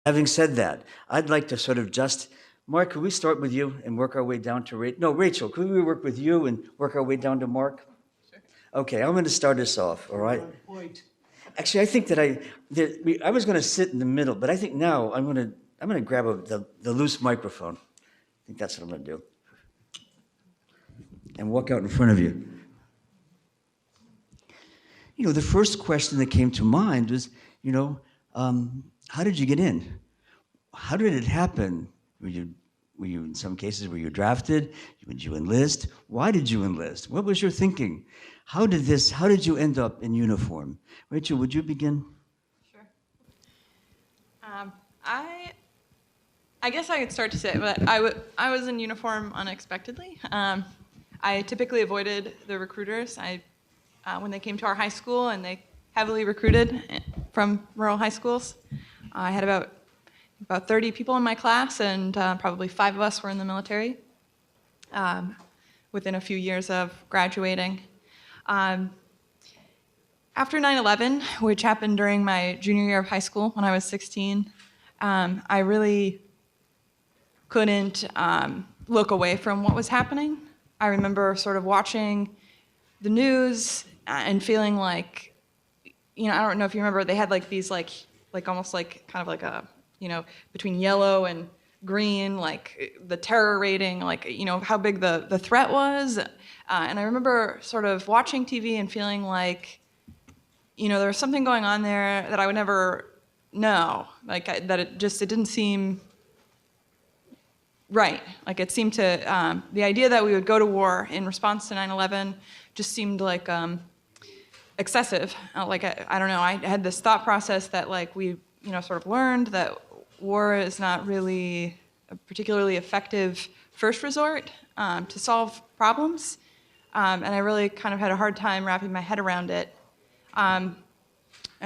Having said that, I'd like to sort of just, Mark, could we start with you and work our way down to Rachel? No, Rachel, could we work with you and work our way down to Mark? Okay, I'm going to start us off, all right? Actually, I think I was going to sit in the middle, but I think now I'm going to grab the loose microphone. I think that's what I'm going to do. And walk out in front of you. You know, the first question that came to mind was, how did you get in? How did it happen? Were you in some cases, were you drafted? Did you enlist? Why did you enlist? What was your thinking? How did you end up in uniform? Rachel, would you begin? Sure. I guess I could start to say, but I was in uniform unexpectedly. I typically avoided the recruiters. When they came to our high school, and they heavily recruited from rural high schools. I had about 30 people in my class, and probably 5 of us were in the military within a few years of graduating. After 9/11, which happened during my junior year of high school when I was 16, I really couldn't look away from what was happening. I remember sort of watching the news and feeling like, I don't know if you remember, they had like these like almost like kind of like a, between yellow and green, like the terror rating, like, how big the threat was. And I remember sort of watching TV and feeling like, there was something going on there that I would never know, like that it didn't seem right. Like it seemed to, the idea that we would go to war in response to 9/11 just seemed like excessive. Like, I don't know, I had this thought process that like we, sort of learned that war is not really a particularly effective first resort to solve problems. And I really kind of had a hard time wrapping my head around it. And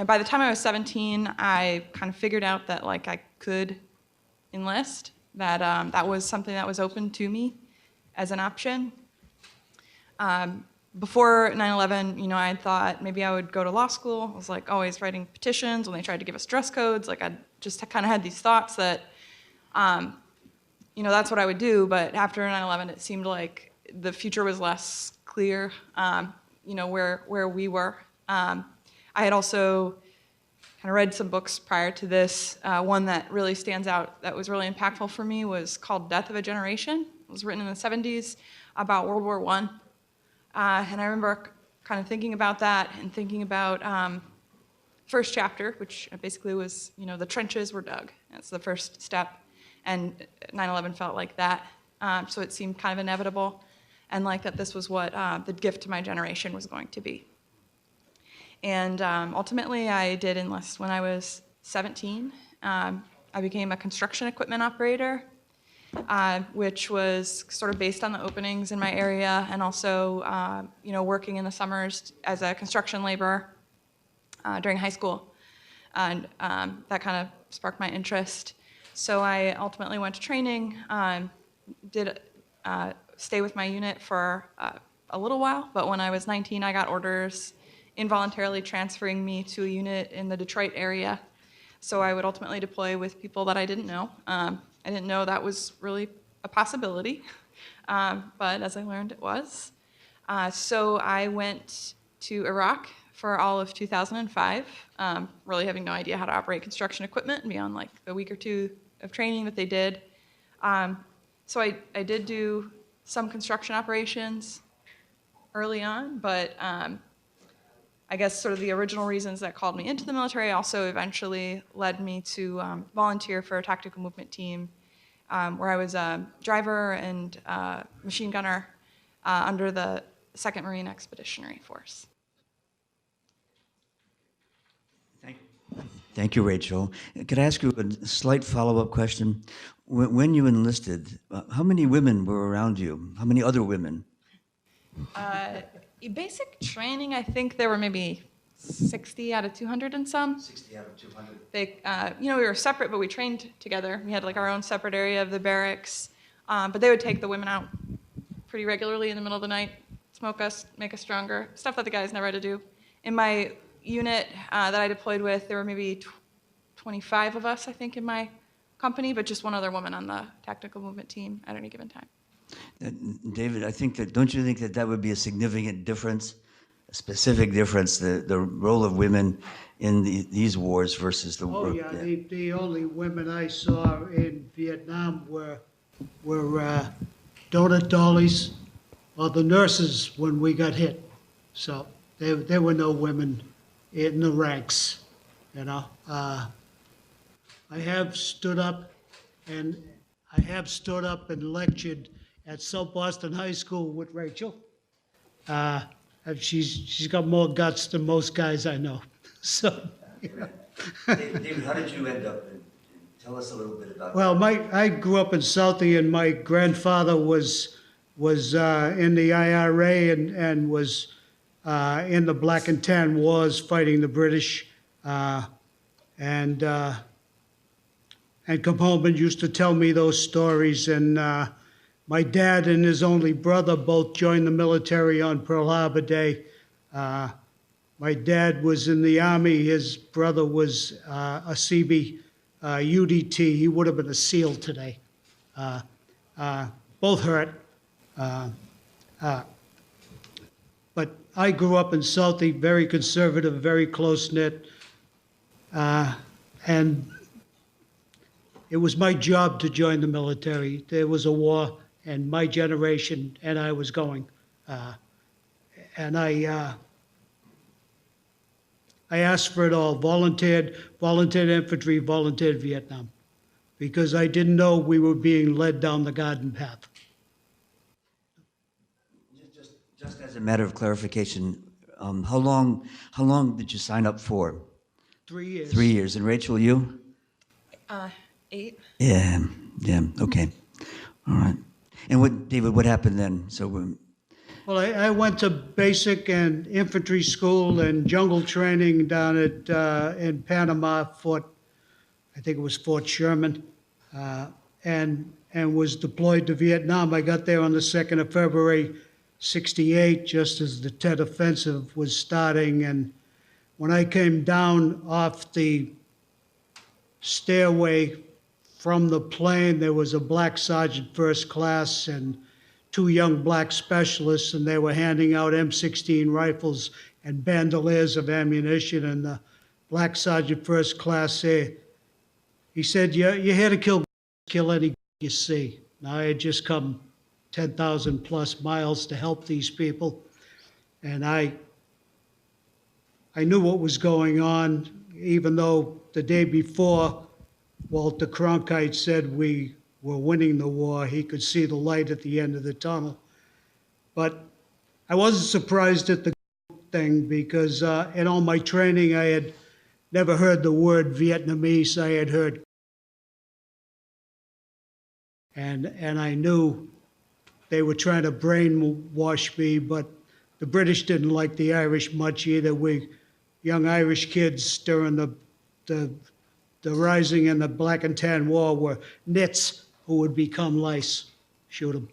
by the time I was 17, I kind of figured out that like I could enlist, that that was something that was open to me as an option. Before 9/11, I had thought maybe I would go to law school. I was like always writing petitions when they tried to give us dress codes. Like I just kind of had these thoughts that, that's what I would do. But after 9/11, it seemed like the future was less clear, where we were. I had also kind of read some books prior to this. One that really stands out that was really impactful for me was called Death of a Generation. It was written in the 70s about World War I. And I remember kind of thinking about that and thinking about first chapter, which basically was, the trenches were dug. That's the first step. And 9/11 felt like that. So it seemed kind of inevitable, and like that this was what the gift to my generation was going to be. And ultimately, I did enlist when I was 17. I became a construction equipment operator, which was sort of based on the openings in my area, and also, working in the summers as a construction laborer during high school. And that kind of sparked my interest. So I ultimately went to training, did stay with my unit for a little while, but when I was 19, I got orders involuntarily transferring me to a unit in the Detroit area. So I would ultimately deploy with people that I didn't know. I didn't know that was really a possibility, but as I learned, it was. So I went to Iraq for all of 2005, really having no idea how to operate construction equipment beyond like the week or two of training that they did. So I did do some construction operations early on, but I guess sort of the original reasons that called me into the military also eventually led me to volunteer for a tactical movement team where I was a driver and machine gunner under the 2nd Marine Expeditionary Force. Thank you, Rachel. Could I ask you a slight follow-up question? When you enlisted, how many women were around you? How many other women? Basic training, I think there were maybe 60 out of 200 and some. 60 out of 200. They, we were separate, but we trained together. We had like our own separate area of the barracks, but they would take the women out pretty regularly in the middle of the night, smoke us, make us stronger, stuff that the guys never had to do. In my unit that I deployed with, there were maybe 25 of us, I think, in my company, but just one other woman on the tactical movement team at any given time. David, I think that, don't you think that that would be a significant difference, a specific difference, the role of women in these wars versus the Oh, yeah, the only women I saw in Vietnam were donut dollies or the nurses when we got hit. So there were no women in the ranks, you know. I have stood up and lectured at South Boston High School with Rachel. She's got more guts than most guys I know. So, you know. David, how did you end up? Tell us a little bit about Well, I grew up in Southie, and my grandfather was in the IRA and was in the Black and Tan Wars fighting the British, and come home and used to tell me those stories. And my dad and his only brother both joined the military on Pearl Harbor Day. My dad was in the Army. His brother was a CB UDT. He would have been a SEAL today. Both hurt. But I grew up in Southie, very conservative, very close-knit. And it was my job to join the military. There was a war, and my generation and I was going. And I asked for it all, volunteered infantry, volunteered Vietnam, because I didn't know we were being led down the garden path. Just as a matter of clarification, how long did you sign up for? 3 years. 3 years. And Rachel, you? 8. Yeah, okay. All right. And David, what happened then? So, Well, I went to basic and infantry school and jungle training down at in Panama, I think it was Fort Sherman, and was deployed to Vietnam. I got there on the 2nd of February, '68, just as the Tet Offensive was starting. And when I came down off the stairway from the plane, there was a black sergeant first class and 2 young black specialists, and they were handing out M16 rifles and bandoliers of ammunition. And the black sergeant first class said, he said, you're here to kill any you see. Now, I had just come 10,000 plus miles to help these people, and I knew what was going on, even though the day before Walter Cronkite said we were winning the war. He could see the light at the end of the tunnel. But I wasn't surprised at the thing, because in all my training, I had never heard the word Vietnamese. I had heard, and I knew they were trying to brainwash me, but the British didn't like the Irish much either. We young Irish kids during the rising in the Black and Tan War were nits who would become lice. Shoot them.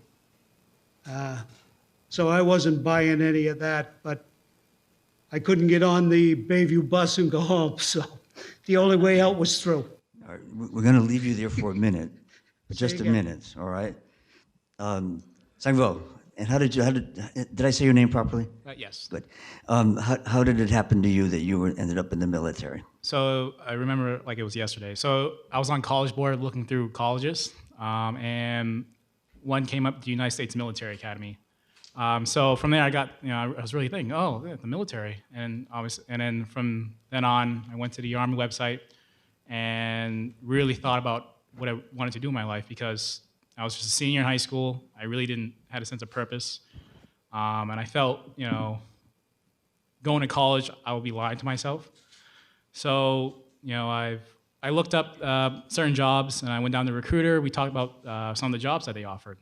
So I wasn't buying any of that, but I couldn't get on the Bayview bus and go home, so the only way out was through. all right, we're going to leave you there for a minute, but Say just a again. minute, all right? Sangvo, and did I say your name properly? Yes. Good. How did it happen to you that you ended up in the military? So I remember like it was yesterday. So I was on College Board looking through colleges, and one came up, the United States Military Academy. So from there, I was really thinking, oh, yeah, the military, and then from then on, I went to the Army website and really thought about what I wanted to do in my life, because I was just a senior in high school. I really didn't had a sense of purpose, and I felt, going to college, I would be lying to myself. So, I looked up certain jobs, and I went down to Recruiter. We talked about some of the jobs that they offered.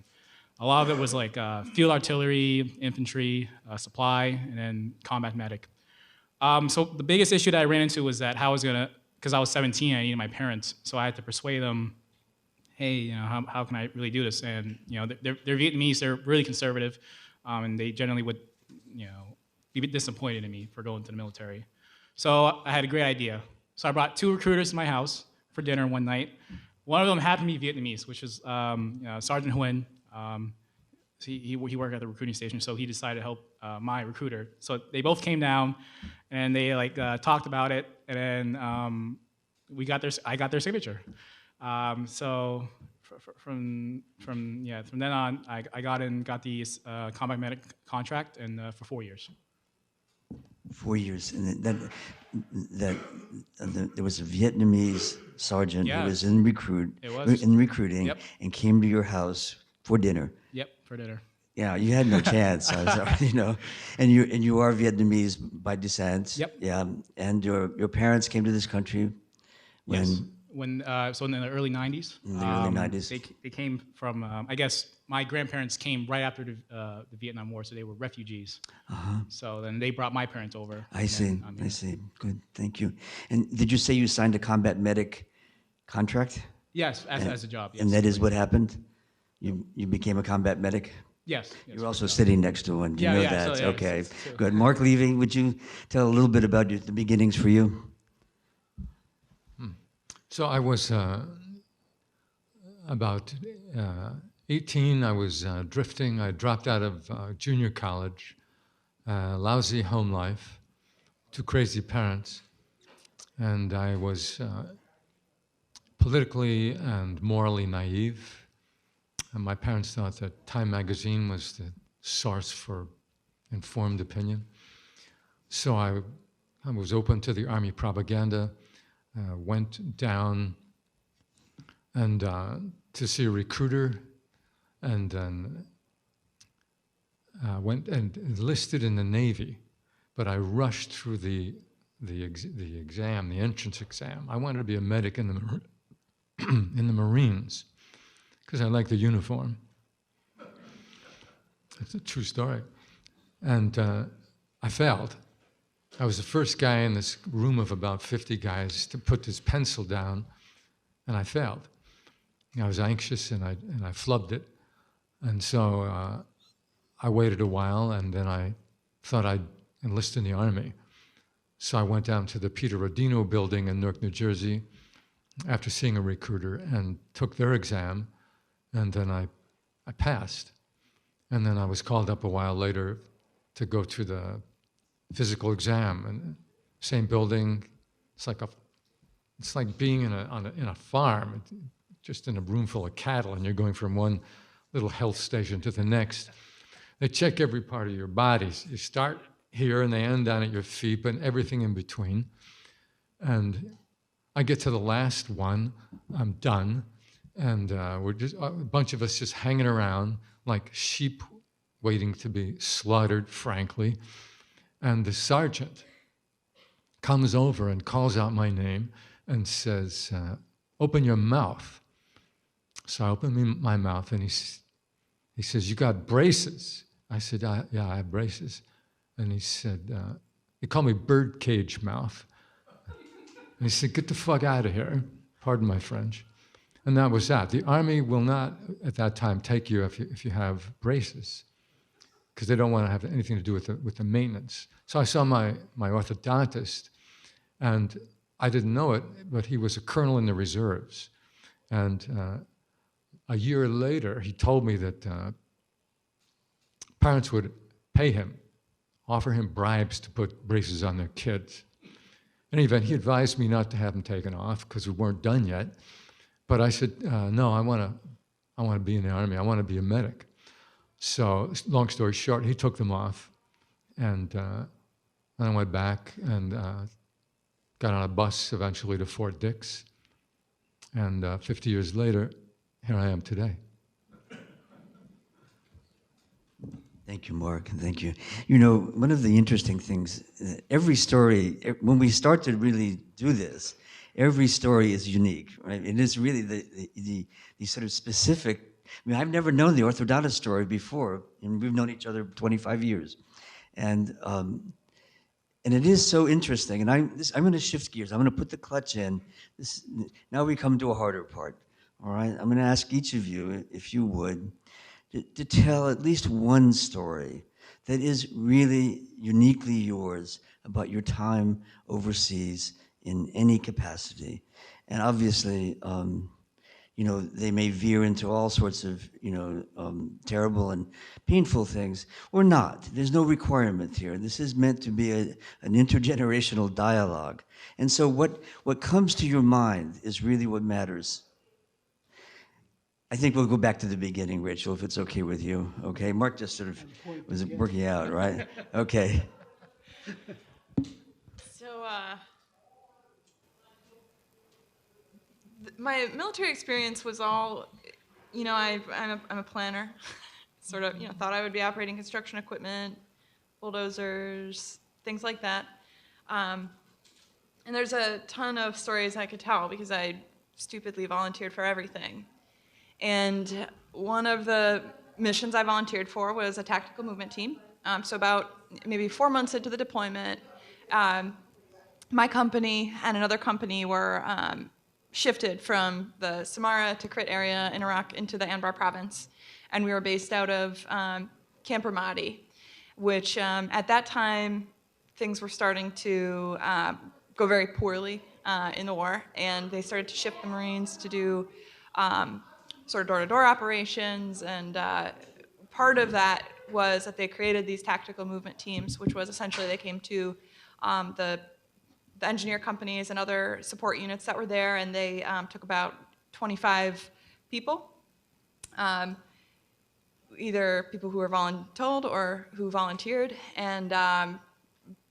A lot of it was like field artillery, infantry, supply, and then combat medic. So the biggest issue that I ran into was that because I was 17, I needed my parents, so I had to persuade them, hey, how can I really do this? And they're Vietnamese, they're really conservative, and they generally would, be a bit disappointed in me for going to the military. So I had a great idea. So I brought 2 recruiters to my house for dinner one night. One of them happened to be Vietnamese, which is Sergeant Nguyen. He worked at the recruiting station, so he decided to help my recruiter. So they both came down, and they talked about it, and then I got their signature. So from then on, I got the combat medic contract, and for 4 years. 4 years, and there was a Vietnamese sergeant who was in recruiting, Yep. and came to your house for dinner. Yep, for dinner. Yeah, you had no chance, and you are Vietnamese by descent. Yep. Yeah, and your parents came to this country when. Yes. So in the early 90s. In the early 90s. They came from, I guess my grandparents came right after the Vietnam War, so they were refugees. So then they brought my parents over. I see. I see. Good. Thank you. And did you say you signed a combat medic contract? Yes, as a job. Yes. And that is what happened? You became a combat medic? Yes. You're also sitting next to one. Do you Yeah, know yeah, that? so, yeah, Okay. it's Good. Mark Levy, would you tell a little bit about the beginnings for you? So I was about 18. I was drifting. I dropped out of junior college, lousy home life, 2 crazy parents, and I was politically and morally naive. And my parents thought that Time magazine was the source for informed opinion. So I was open to the Army propaganda. Went down and to see a recruiter, and then went and enlisted in the Navy. But I rushed through the exam, the entrance exam. I wanted to be a medic in the Marines because I like the uniform. It's a true story, and I failed. I was the first guy in this room of about 50 guys to put this pencil down, and I failed. I was anxious, and I flubbed it. And so I waited a while, and then I thought I'd enlist in the Army. So I went down to the Peter Rodino building in Newark, New Jersey, after seeing a recruiter, and took their exam, and then I passed. And then I was called up a while later to go to the physical exam, and same building. It's like being in a farm, just in a room full of cattle, and you're going from one little health station to the next. They check every part of your body. You start here and they end down at your feet, but everything in between. And I get to the last one. I'm done, and we're just a bunch of us just hanging around like sheep waiting to be slaughtered, frankly. And the sergeant comes over and calls out my name and says, open your mouth. So I open my mouth, and he says, you got braces? I said, yeah, I have braces. And he said, he called me birdcage mouth. And he said, get the fuck out of here. Pardon my French. And that was that. The Army will not, at that time, take you if you have braces, because they don't want to have anything to do with the maintenance. So I saw my orthodontist, and I didn't know it, but he was a colonel in the reserves. And a year later, he told me that parents would pay him, offer him bribes to put braces on their kids. In any event, he advised me not to have them taken off because we weren't done yet. But I said, no, I want to be in the Army. I want to be a medic. So, long story short, he took them off, and then I went back and got on a bus eventually to Fort Dix. And 50 years later, here I am today. Thank you, Mark, and thank you. You know, one of the interesting things, every story, when we start to really do this, every story is unique, right? It is really the sort of specific. I mean, I've never known the orthodontist story before, and we've known each other 25 years. And it is so interesting. And I'm going to shift gears. I'm going to put the clutch in. Now we come to a harder part, all right? I'm going to ask each of you, if you would, to tell at least one story that is really uniquely yours about your time overseas in any capacity. And obviously, they may veer into all sorts of, terrible and painful things, or not. There's no requirement here. This is meant to be an intergenerational dialogue. And so what comes to your mind is really what matters. I think we'll go back to the beginning, Rachel, if it's okay with you. Okay, Mark just sort of was working out, right? Okay. So, my military experience was all, I'm a planner. Sort of, thought I would be operating construction equipment, bulldozers, things like that. And there's a ton of stories I could tell because I stupidly volunteered for everything. And one of the missions I volunteered for was a tactical movement team. So about maybe 4 months into the deployment, my company and another company were shifted from the Samarra to Tikrit area in Iraq into the Anbar province. And we were based out of Camp Ramadi, which at that time, things were starting to go very poorly in the war. And they started to shift the Marines to do sort of door-to-door operations. And part of that was that they created these tactical movement teams, which was essentially they came to the engineer companies and other support units that were there, and they took about 25 people, either people who were voluntold or who volunteered, and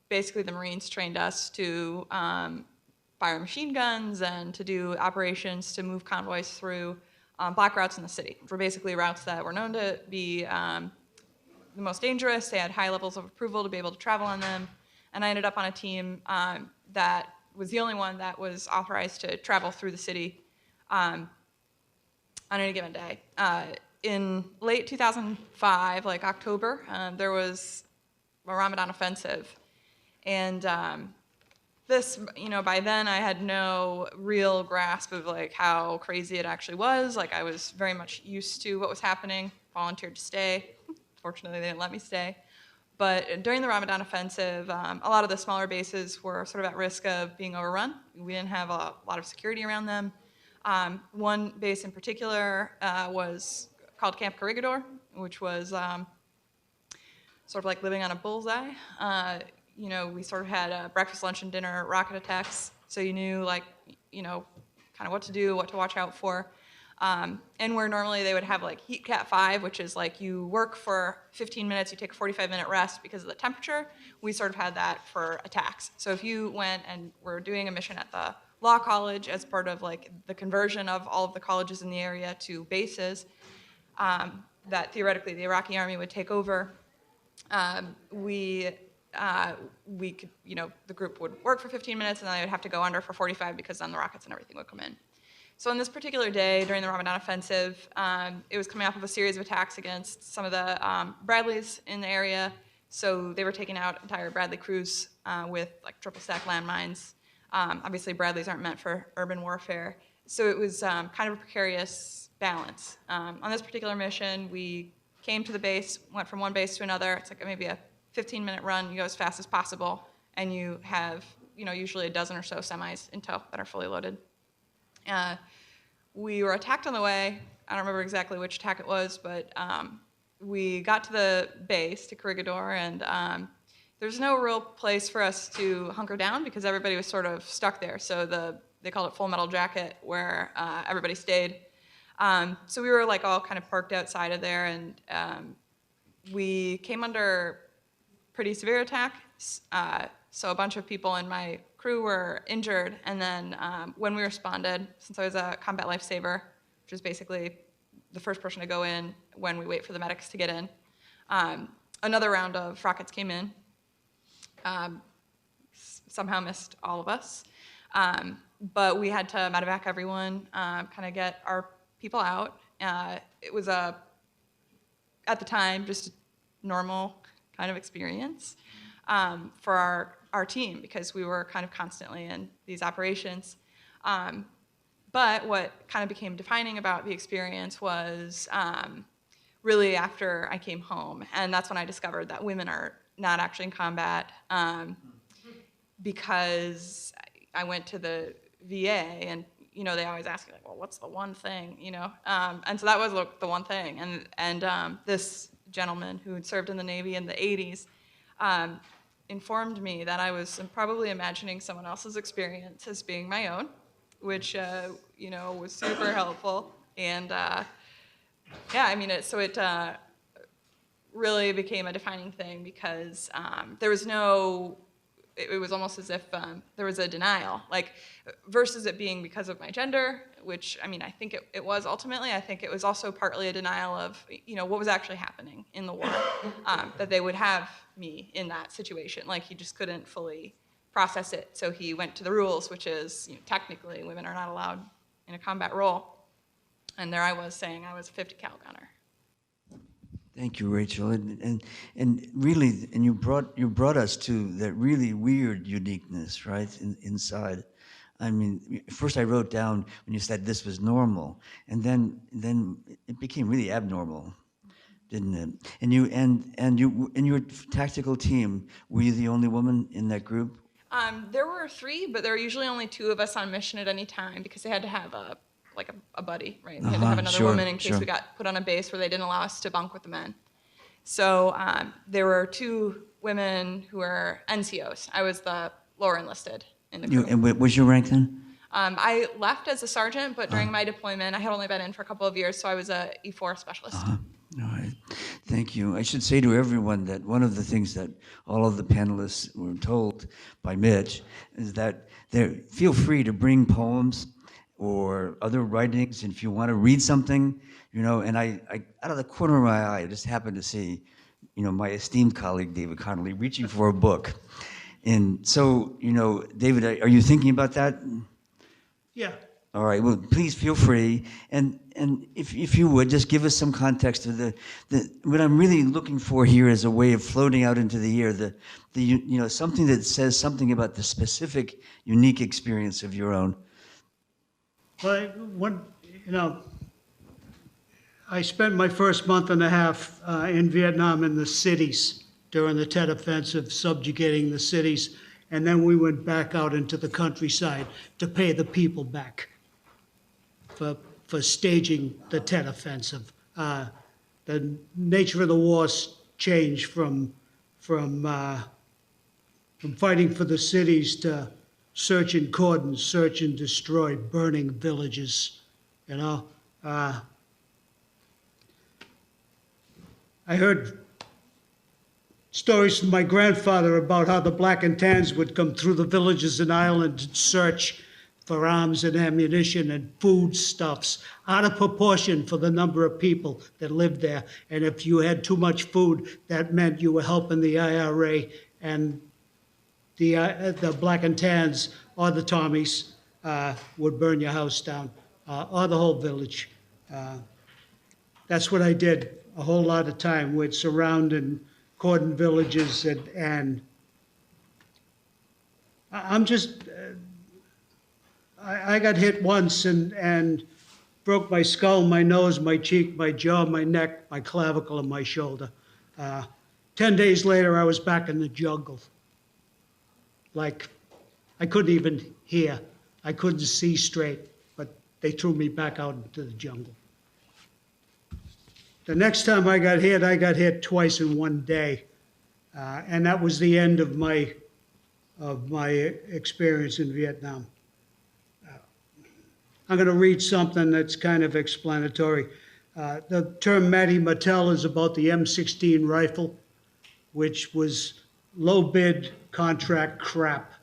basically the Marines trained us to fire machine guns and to do operations to move convoys through black routes in the city, which were basically routes that were known to be the most dangerous. They had high levels of approval to be able to travel on them, and I ended up on a team that was the only one that was authorized to travel through the city on any given day. In late 2005, like October, there was a Ramadan offensive. And this, by then I had no real grasp of like how crazy it actually was. Like I was very much used to what was happening, volunteered to stay. Fortunately, they didn't let me stay. But during the Ramadan offensive, a lot of the smaller bases were sort of at risk of being overrun. We didn't have a lot of security around them. One base in particular was called Camp Corregidor, which was sort of like living on a bullseye. We sort of had breakfast, lunch, and dinner rocket attacks, so you knew kind of what to do, what to watch out for. And where normally they would have like Heat Cat 5, which is like you work for 15 minutes, you take a 45-minute rest because of the temperature, we sort of had that for attacks. So if you went and were doing a mission at the law college as part of like the conversion of all of the colleges in the area to bases that theoretically the Iraqi army would take over, we could, the group would work for 15 minutes and then they would have to go under for 45 because then the rockets and everything would come in. So on this particular day during the Ramadan offensive, it was coming off of a series of attacks against some of the Bradleys in the area. So they were taking out entire Bradley crews with like triple stack landmines. Obviously Bradleys aren't meant for urban warfare. So it was kind of a precarious balance. On this particular mission, we came to the base, went from one base to another. It's like maybe a 15-minute run. You go as fast as possible, and you have, usually a dozen or so semis in tow that are fully loaded. We were attacked on the way. I don't remember exactly which attack it was, but we got to the base, to Corregidor, and there's no real place for us to hunker down because everybody was sort of stuck there. So they called it Full Metal Jacket, where everybody stayed. So we were like all kind of parked outside of there, and we came under pretty severe attack. So a bunch of people in my crew were injured, and then when we responded, since I was a combat lifesaver, which is basically the first person to go in when we wait for the medics to get in, another round of rockets came in, somehow missed all of us, but we had to medevac everyone, kind of get our people out. It was at the time, just a normal kind of experience for our team because we were kind of constantly in these operations. But what kind of became defining about the experience was really after I came home, and that's when I discovered that women are not actually in combat because I went to the VA, and they always ask me like, well, what's the one thing, and so that was the one thing, and this gentleman who had served in the Navy in the 80s informed me that I was probably imagining someone else's experience as being my own, which was super helpful, and yeah, I mean, it really became a defining thing because there was it was almost as if there was a denial, like, versus it being because of my gender, which, I mean, I think it was ultimately. I think it was also partly a denial of, what was actually happening in the war, that they would have me in that situation. Like, he just couldn't fully process it. So he went to the rules, which is, technically, women are not allowed in a combat role. And there I was saying I was a 50 cal gunner. Thank you, Rachel, and really, and you brought us to that really weird uniqueness, right, inside. I mean, first I wrote down when you said this was normal, and then it became really abnormal, didn't it? And you and your tactical team, were you the only woman in that group? There were 3, but there were usually only 2 of us on mission at any time because they had to have a buddy, right? We had to have another woman in case we got put on a base where they didn't allow us to bunk with the men. So there were 2 women who were NCOs. I was the lower enlisted in the crew. And what was your rank then? I left as a sergeant, but during my deployment, I had only been in for a couple of years, so I was a E4 specialist. All right. Thank you. I should say to everyone that one of the things that all of the panelists were told by Mitch is that feel free to bring poems or other writings, and if you want to read something, and I out of the corner of my eye, I just happened to see, my esteemed colleague, David Connolly, reaching for a book. And so, David, are you thinking about that? Yeah. All right, well, please feel free. And if you would, just give us some context of what I'm really looking for here is a way of floating out into the air, something that says something about the specific, unique experience of your own. Well, I spent my first month and a half in Vietnam in the cities during the Tet Offensive, subjugating the cities, and then we went back out into the countryside to pay the people back for staging the Tet Offensive. The nature of the war changed from fighting for the cities to search and cordon, search and destroy, burning villages, I heard stories from my grandfather about how the black and tans would come through the villages in Ireland and search for arms and ammunition and foodstuffs out of proportion for the number of people that lived there. And if you had too much food, that meant you were helping the IRA, and the black and tans or the Tommies would burn your house down, or the whole village. That's what I did a whole lot of time with surrounding cordon villages, and I'm just, I got hit once and broke my skull, my nose, my cheek, my jaw, my neck, my clavicle, and my shoulder. 10 days later, I was back in the jungle. Like, I couldn't even hear. I couldn't see straight, but they threw me back out into the jungle. The next time I got hit twice in one day. And that was the end of my experience in Vietnam. I'm going to read something that's kind of explanatory. The term Matty Mattel is about the M16 rifle, which was low bid contract crap.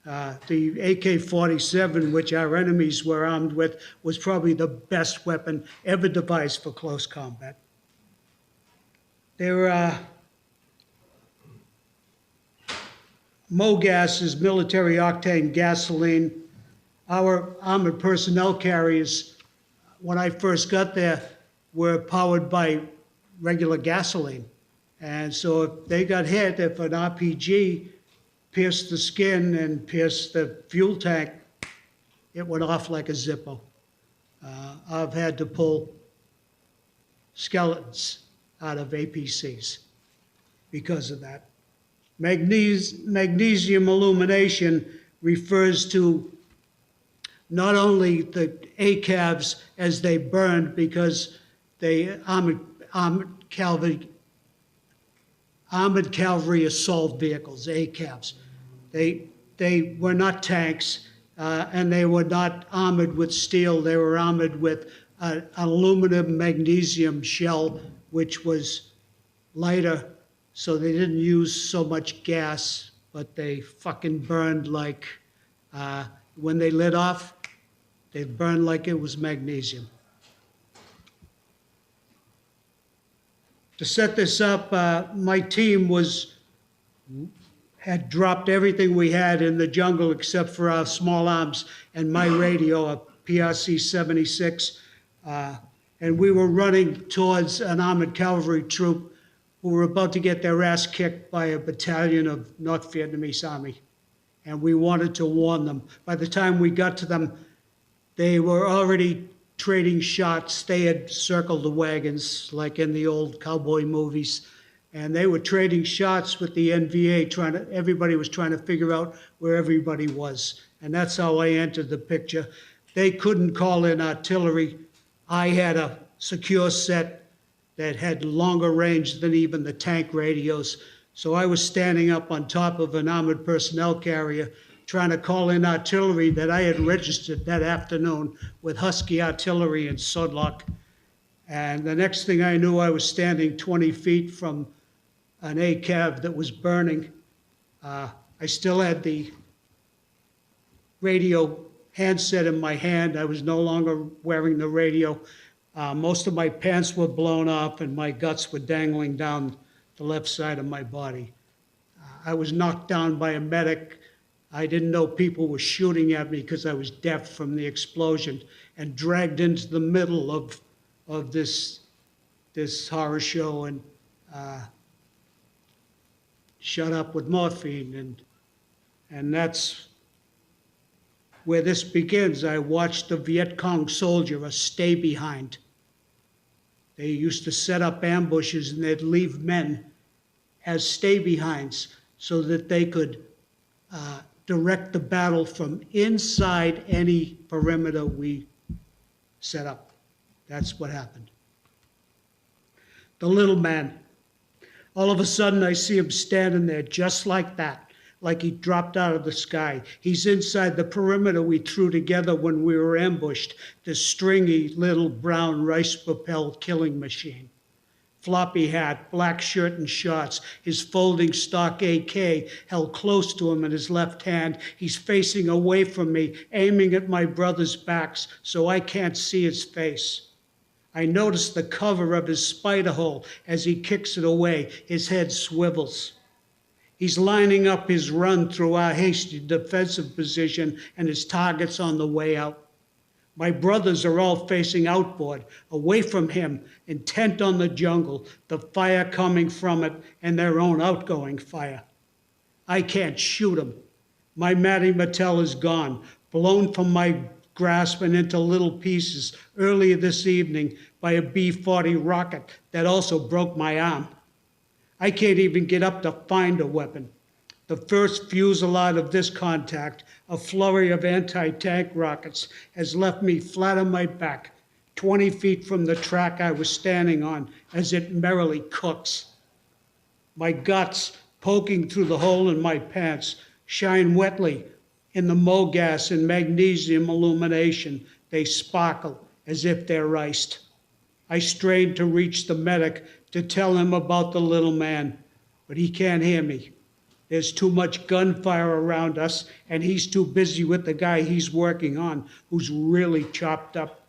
The AK-47, which our enemies were armed with, was probably the best weapon ever devised for close combat. MoGas is military octane gasoline. Our armored personnel carriers, when I first got there, were powered by regular gasoline. And so if they got hit, if an RPG pierced the skin and pierced the fuel tank, it went off like a Zippo. I've had to pull skeletons out of APCs because of that. Magnesium illumination refers to not only the ACAVs as they burned, because they armored cavalry assault vehicles, ACAVs. They were not tanks, and they were not armored with steel. They were armored with an aluminum magnesium shell, which was lighter, so they didn't use so much gas, but they fucking burned like, when they lit off, they burned like it was magnesium. To set this up, my team had dropped everything we had in the jungle except for our small arms and my radio, a PRC 76. And we were running towards an armored cavalry troop who were about to get their ass kicked by a battalion of North Vietnamese Army. And we wanted to warn them. By the time we got to them, they were already trading shots. They had circled the wagons like in the old cowboy movies. And they were trading shots with the NVA. Everybody was trying to figure out where everybody was. And that's how I entered the picture. They couldn't call in artillery. I had a secure set that had longer range than even the tank radios. So I was standing up on top of an armored personnel carrier trying to call in artillery that I had registered that afternoon with Husky Artillery in Sodlock. And the next thing I knew, I was standing 20 feet from an ACAV that was burning. I still had the radio handset in my hand. I was no longer wearing the radio. Most of my pants were blown off and my guts were dangling down the left side of my body. I was knocked down by a medic. I didn't know people were shooting at me because I was deaf from the explosion, and dragged into the middle of this horror show and shut up with morphine. And that's where this begins. I watched the Viet Cong soldier, a stay behind. They used to set up ambushes and they'd leave men as stay behinds so that they could direct the battle from inside any perimeter we set up. That's what happened. The little man. All of a sudden I see him standing there just like that, like he dropped out of the sky. He's inside the perimeter we threw together when we were ambushed, this stringy little brown rice-propelled killing machine. Floppy hat, black shirt and shorts, his folding stock AK held close to him in his left hand. He's facing away from me, aiming at my brother's backs so I can't see his face. I notice the cover of his spider hole as he kicks it away. His head swivels. He's lining up his run through our hasty defensive position and his target's on the way out. My brothers are all facing outboard, away from him, intent on the jungle, the fire coming from it, and their own outgoing fire. I can't shoot him. My Matty Mattel is gone, blown from my grasp and into little pieces earlier this evening by a B-40 rocket that also broke my arm. I can't even get up to find a weapon. The first fusillade of this contact, a flurry of anti-tank rockets, has left me flat on my back, 20 feet from the track I was standing on as it merrily cooks. My guts, poking through the hole in my pants, shine wetly in the MOGAS and magnesium illumination. They sparkle as if they're iced. I strain to reach the medic to tell him about the little man, but he can't hear me. There's too much gunfire around us, and he's too busy with the guy he's working on, who's really chopped up.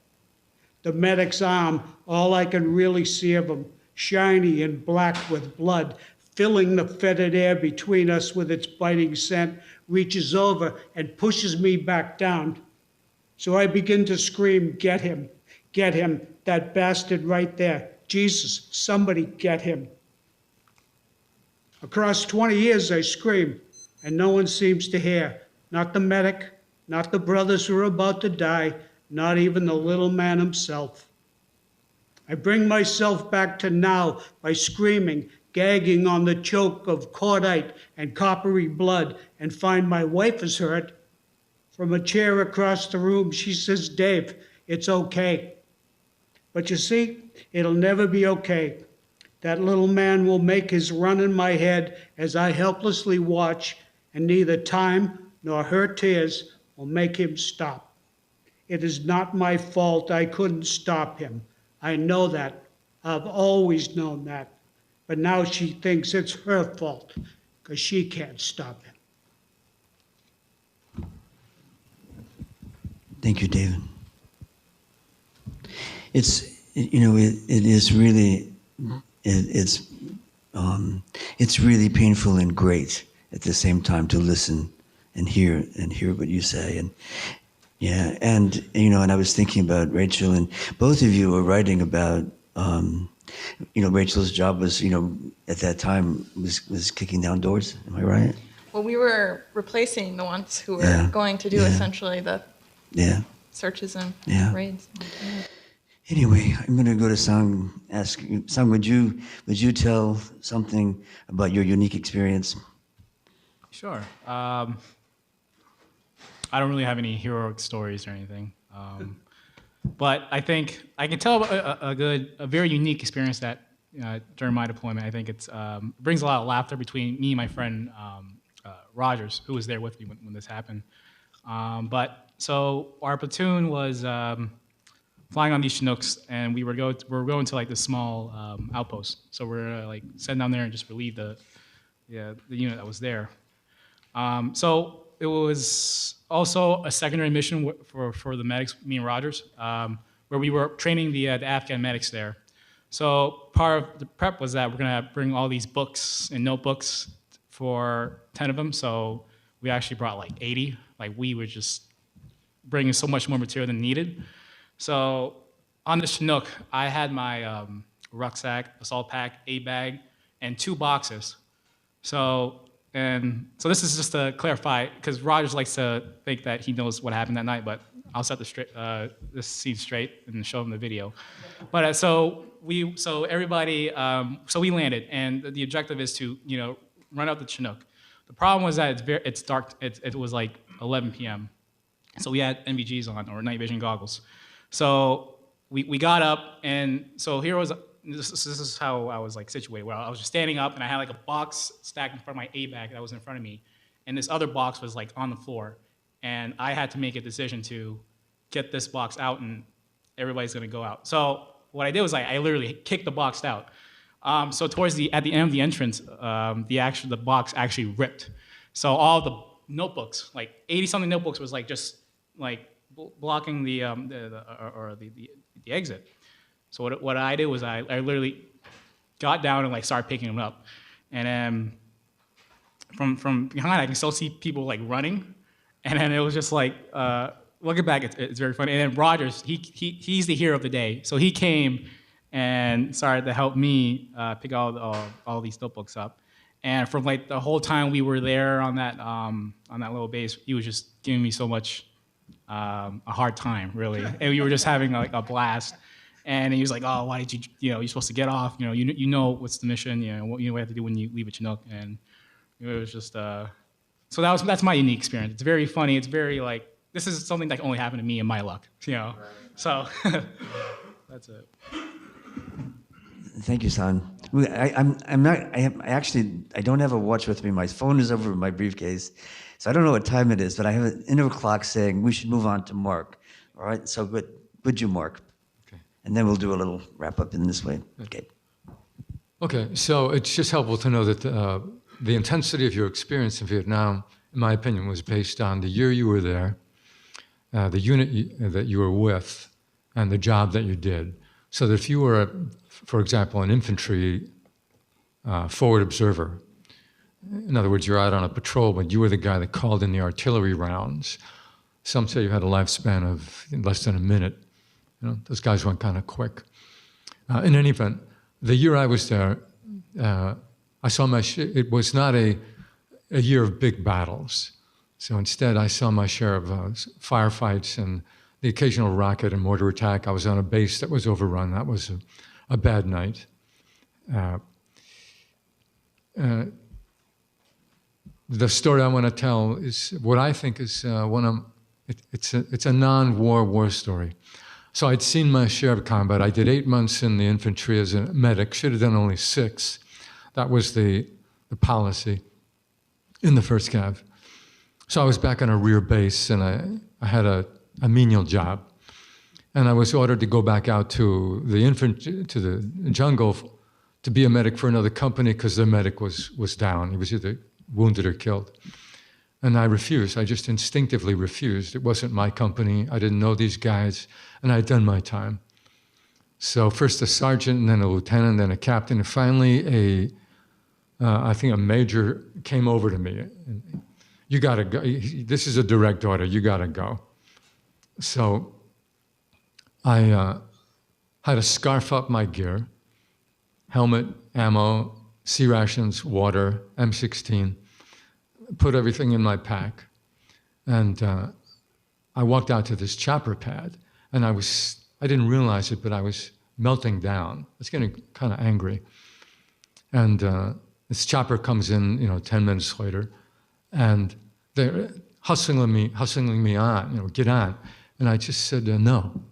The medic's arm, all I can really see of him, shiny and black with blood, filling the fetid air between us with its biting scent, reaches over and pushes me back down. So I begin to scream, get him, that bastard right there. Jesus, somebody get him. Across 20 years I scream, and no one seems to hear. Not the medic, not the brothers who are about to die, not even the little man himself. I bring myself back to now by screaming, gagging on the choke of cordite and coppery blood, and find my wife is hurt, from a chair across the room. She says, Dave, it's okay. But you see, it'll never be okay. That little man will make his run in my head as I helplessly watch, and neither time nor her tears will make him stop. It is not my fault I couldn't stop him. I know that. I've always known that. But now she thinks it's her fault because she can't stop him. Thank you, David. It is really, it's really painful and great at the same time to listen and hear what you say. And yeah, and I was thinking about Rachel, and both of you were writing about, Rachel's job was, at that time was kicking down doors. Am I right? Well, we were replacing the ones who were Yeah, going to do yeah. essentially the Yeah. searches and Yeah. raids. Anyway, I'm going to go to Sang. Ask Sang, would you tell something about your unique experience? Sure. I don't really have any heroic stories or anything. But I think I can tell about a very unique experience that during my deployment. I think it brings a lot of laughter between me and my friend Rogers, who was there with me when this happened. But so our platoon was flying on these Chinooks, and we were going to like this small outpost. So we're like sent down there and just relieve the unit that was there. So it was also a secondary mission for the medics, me and Rogers, where we were training the Afghan medics there. So part of the prep was that we're gonna bring all these books and notebooks for 10 of them. So we actually brought like 80. Like we were just bringing so much more material than needed. So on the Chinook, I had my rucksack, assault pack, a bag, and 2 boxes. So this is just to clarify, because Rogers likes to think that he knows what happened that night, but I'll set this scene straight and show him the video. But so we landed, and the objective is to run out the Chinook. The problem was that it's dark. It was like 11 p.m. So we had NVGs on, or night vision goggles. So we got up, and so here was. This is how I was like situated. Well, I was just standing up, and I had like a box stacked in front of my A bag that was in front of me, and this other box was like on the floor, and I had to make a decision to get this box out, and everybody's gonna go out. So what I did was I literally kicked the box out. So at the end of the entrance, the box actually ripped. So all the notebooks, like 80-something notebooks, was like just like blocking the exit. So what I did was I literally got down and like started picking them up, and then from behind I can still see people like running, and then it was just like looking back it's very funny. And then Rogers, he's the hero of the day, so he came and started to help me pick all these notebooks up, and from like the whole time we were there on that little base, he was just giving me so much a hard time, really, and we were just having like a blast. And he was like, "Oh, why did you're supposed to get off. You know what's the mission. What you have to do when you leave a Chinook." And it was just so that's my unique experience. It's very funny. It's very like this is something that can only happen to me in my luck. So that's it. Thank you, San. I don't have a watch with me. My phone is over in my briefcase, so I don't know what time it is. But I have an inner clock saying we should move on to Marc. All right. So would you, Marc? And then we'll do a little wrap up in this way. Okay. Okay, so it's just helpful to know that the intensity of your experience in Vietnam, in my opinion, was based on the year you were there, the unit that you were with, and the job that you did. So that if you were, for example, an infantry forward observer, in other words, you're out on a patrol, but you were the guy that called in the artillery rounds. Some say you had a lifespan of less than a minute. Those guys went kind of quick. In any event, the year I was there, I saw it was not a year of big battles. So instead, I saw my share of firefights and the occasional rocket and mortar attack. I was on a base that was overrun. That was a bad night. The story I want to tell is what I think is one of It's a non-war war story. So I'd seen my share of combat. I did 8 months in the infantry as a medic. Should have done only 6. That was the policy in the first cav. So I was back on a rear base, and I had a menial job. And I was ordered to go back out to the jungle to be a medic for another company because their medic was down. He was either wounded or killed. And I refused. I just instinctively refused. It wasn't my company. I didn't know these guys, and I'd done my time. So first a sergeant, and then a lieutenant, then a captain, and finally I think a major came over to me. You gotta go. This is a direct order. You gotta go. So I had to scarf up my gear, helmet, ammo, C rations, water, M16, put everything in my pack. And I walked out to this chopper pad, and I didn't realize it, but I was melting down. I was getting kind of angry. And this chopper comes in, 10 minutes later, and they're hustling me on, get on. And I just said, no.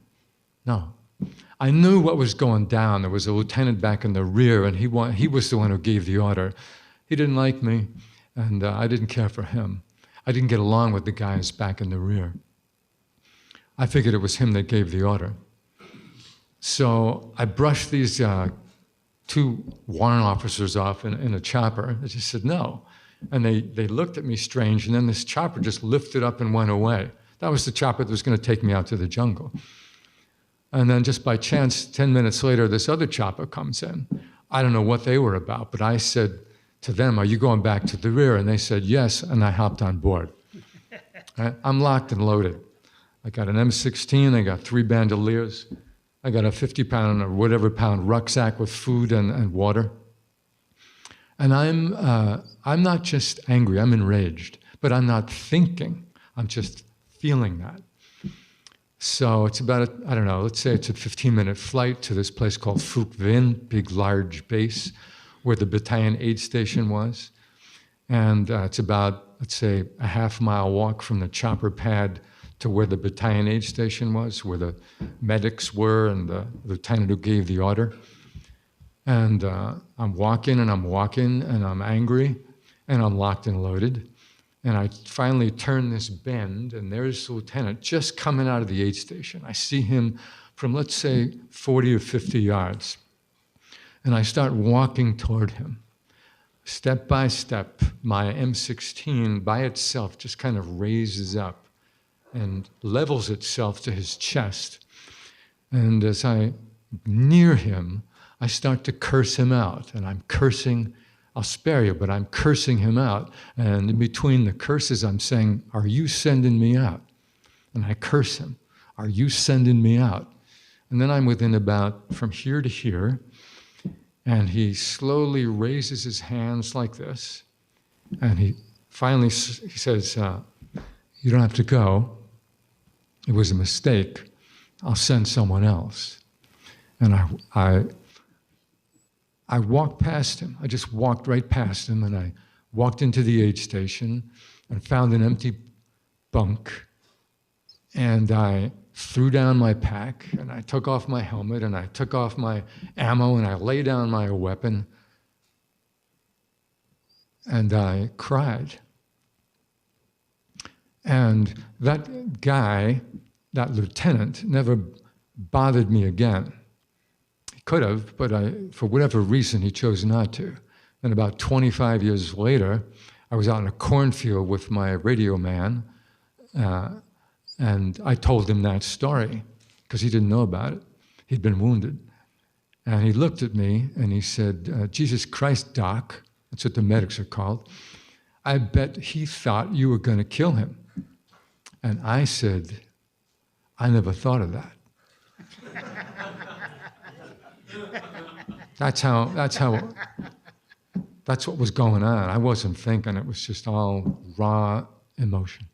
I knew what was going down. There was a lieutenant back in the rear, and he was the one who gave the order. He didn't like me, and I didn't care for him. I didn't get along with the guys back in the rear. I figured it was him that gave the order. So I brushed these 2 warrant officers off in a chopper. I just said, no. And they looked at me strange, and then this chopper just lifted up and went away. That was the chopper that was going to take me out to the jungle. And then just by chance, 10 minutes later, this other chopper comes in. I don't know what they were about, but I said to them, are you going back to the rear? And they said, yes, and I hopped on board. I'm locked and loaded. I got an M16, I got 3 bandoliers, I got a 50-pound or whatever pound rucksack with food and water. And I'm not just angry, I'm enraged, but I'm not thinking, I'm just feeling that. So it's about, let's say it's a 15-minute flight to this place called Phuc Vinh, big, large base, where the battalion aid station was. And it's about, let's say, a half-mile walk from the chopper pad to where the battalion aid station was, where the medics were and the lieutenant who gave the order. And I'm walking, and I'm angry, and I'm locked and loaded. And I finally turn this bend, and there's the lieutenant just coming out of the aid station. I see him from, let's say, 40 or 50 yards. And I start walking toward him. Step by step, my M16 by itself just kind of raises up and levels itself to his chest. And as I near him, I start to curse him out. And I'm cursing, I'll spare you, but I'm cursing him out. And in between the curses, I'm saying, are you sending me out? And I curse him, are you sending me out? And then I'm within about from here to here, and he slowly raises his hands like this, and he says, you don't have to go. It was a mistake. I'll send someone else. And I walked past him. I just walked right past him, and I walked into the aid station and found an empty bunk, and I threw down my pack, and I took off my helmet, and I took off my ammo, and I lay down my weapon, and I cried. And that guy, that lieutenant, never bothered me again. He could have, but for whatever reason, he chose not to. And about 25 years later, I was out in a cornfield with my radio man, and I told him that story because he didn't know about it. He'd been wounded. And he looked at me and he said, Jesus Christ, Doc, that's what the medics are called, I bet he thought you were going to kill him. And I said, I never thought of that. That's what was going on. I wasn't thinking. It was just all raw emotion.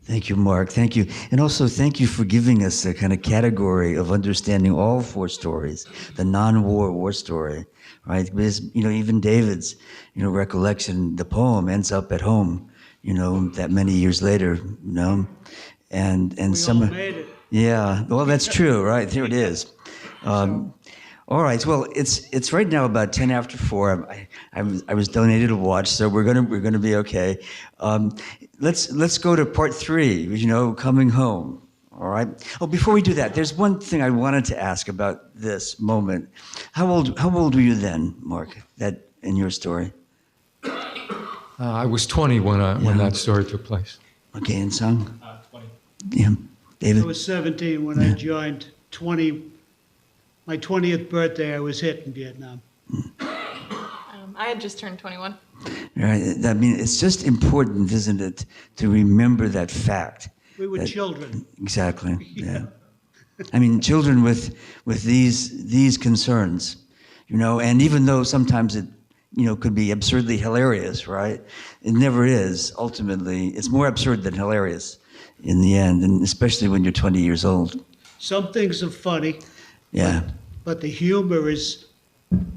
Thank you, Mark. Thank you. And also thank you for giving us a kind of category of understanding all 4 stories, the non-war war story, right? Because, even David's, recollection, the poem ends up at home, that many years later, and We all some. made it. Yeah, well, that's true, right? There it is. All right. Well, it's right now about 10 after 4. I was donated a watch, so we're gonna be okay. Let's go to part 3. Coming home. All right. Oh, before we do that, there's one thing I wanted to ask about this moment. How old were you then, Mark? That in your story? I was 20 when that story took place. Okay, and Sung? 20. Yeah. I David? was 17 when I joined. My 20th birthday, I was hit in Vietnam. I had just turned 21. Right. I mean, it's just important, isn't it, to remember that fact. We were children. Exactly. Yeah. I mean, children with these concerns, and even though sometimes it, could be absurdly hilarious, right? It never is. Ultimately, it's more absurd than hilarious in the end, and especially when you're 20 years old. Some things are funny, Yeah. but the humor is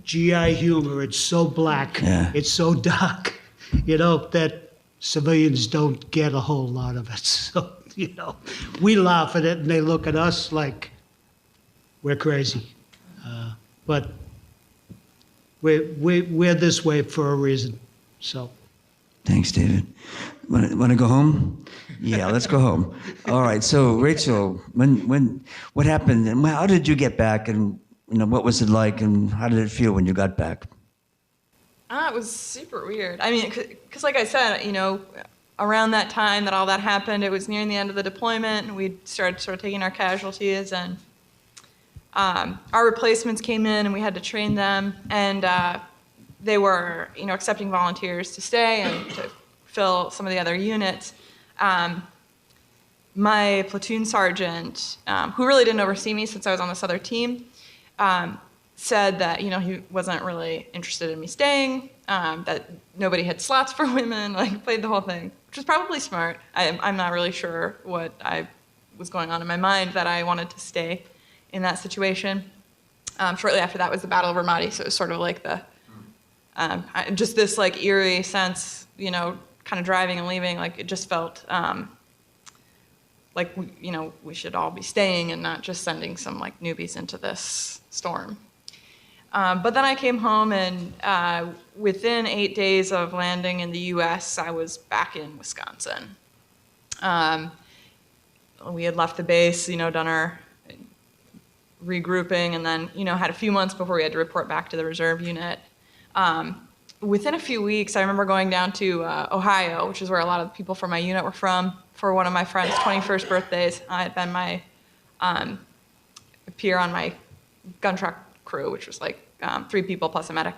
GI humor. It's so black. Yeah. It's so dark, that civilians don't get a whole lot of it. So, we laugh at it and they look at us like we're crazy. But we're this way for a reason. So. Thanks, David. Want to go home? Yeah, let's go home. All right. So, Rachel, what happened, and how did you get back, and what was it like, and how did it feel when you got back? It was super weird. I mean, because like I said, around that time that all that happened, it was nearing the end of the deployment, and we started sort of taking our casualties, and our replacements came in, and we had to train them, and they were, accepting volunteers to stay and to fill some of the other units. My platoon sergeant, who really didn't oversee me since I was on this other team, said that, he wasn't really interested in me staying, that nobody had slots for women, played the whole thing, which was probably smart. I'm not really sure what was going on in my mind that I wanted to stay in that situation. Shortly after that was the Battle of Ramadi, so it was sort of like just this eerie sense, kind of driving and leaving, it just felt we should all be staying and not just sending some newbies into this storm. But then I came home, and within 8 days of landing in the U.S., I was back in Wisconsin. We had left the base, done our regrouping, and then, had a few months before we had to report back to the reserve unit. Within a few weeks, I remember going down to Ohio, which is where a lot of the people from my unit were from, for one of my friend's 21st birthdays. I had been my peer on my gun truck crew, which was 3 people plus a medic.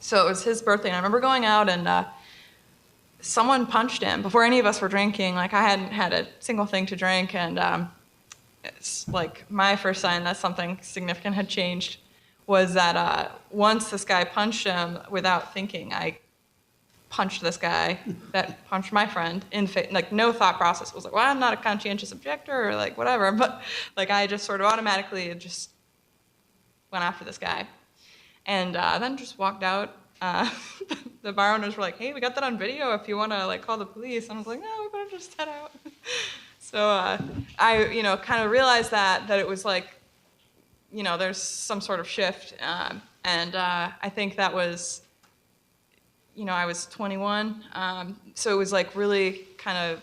So it was his birthday, and I remember going out, and someone punched him before any of us were drinking. I hadn't had a single thing to drink, and it's my first sign that something significant had changed was that once this guy punched him without thinking, I punched this guy that punched my friend in the face. No thought process. It was well, I'm not a conscientious objector or whatever, but I just sort of automatically just went after this guy. And then just walked out. The bar owners were like, hey, we got that on video if you want to call the police. And I was like, no, we better just head out. So I, kind of realized that it was there's some sort of shift. And I think that was, I was 21. So it was really kind of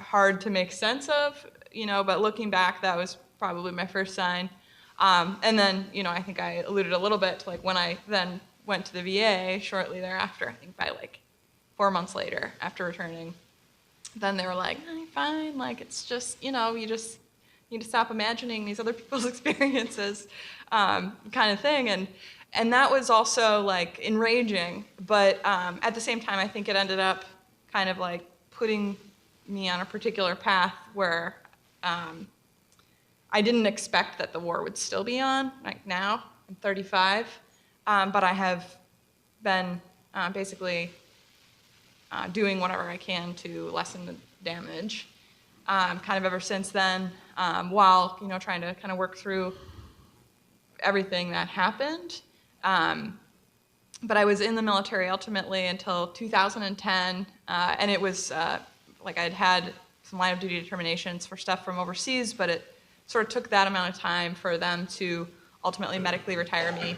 hard to make sense of, but looking back, that was probably my first sign. And then, I think I alluded a little bit to when I then went to the VA shortly thereafter, I think by 4 months later after returning, then they were like, oh, you're fine. It's just, you just need to stop imagining these other people's experiences, kind of thing. And that was also enraging, but at the same time, I think it ended up kind of putting me on a particular path where I didn't expect that the war would still be on. Now, I'm 35, but I have been basically doing whatever I can to lessen the damage, kind of ever since then, while trying to kind of work through everything that happened. but I was in the military ultimately until 2010, and it was like I'd had some line of duty determinations for stuff from overseas, but it sort of took that amount of time for them to ultimately medically retire me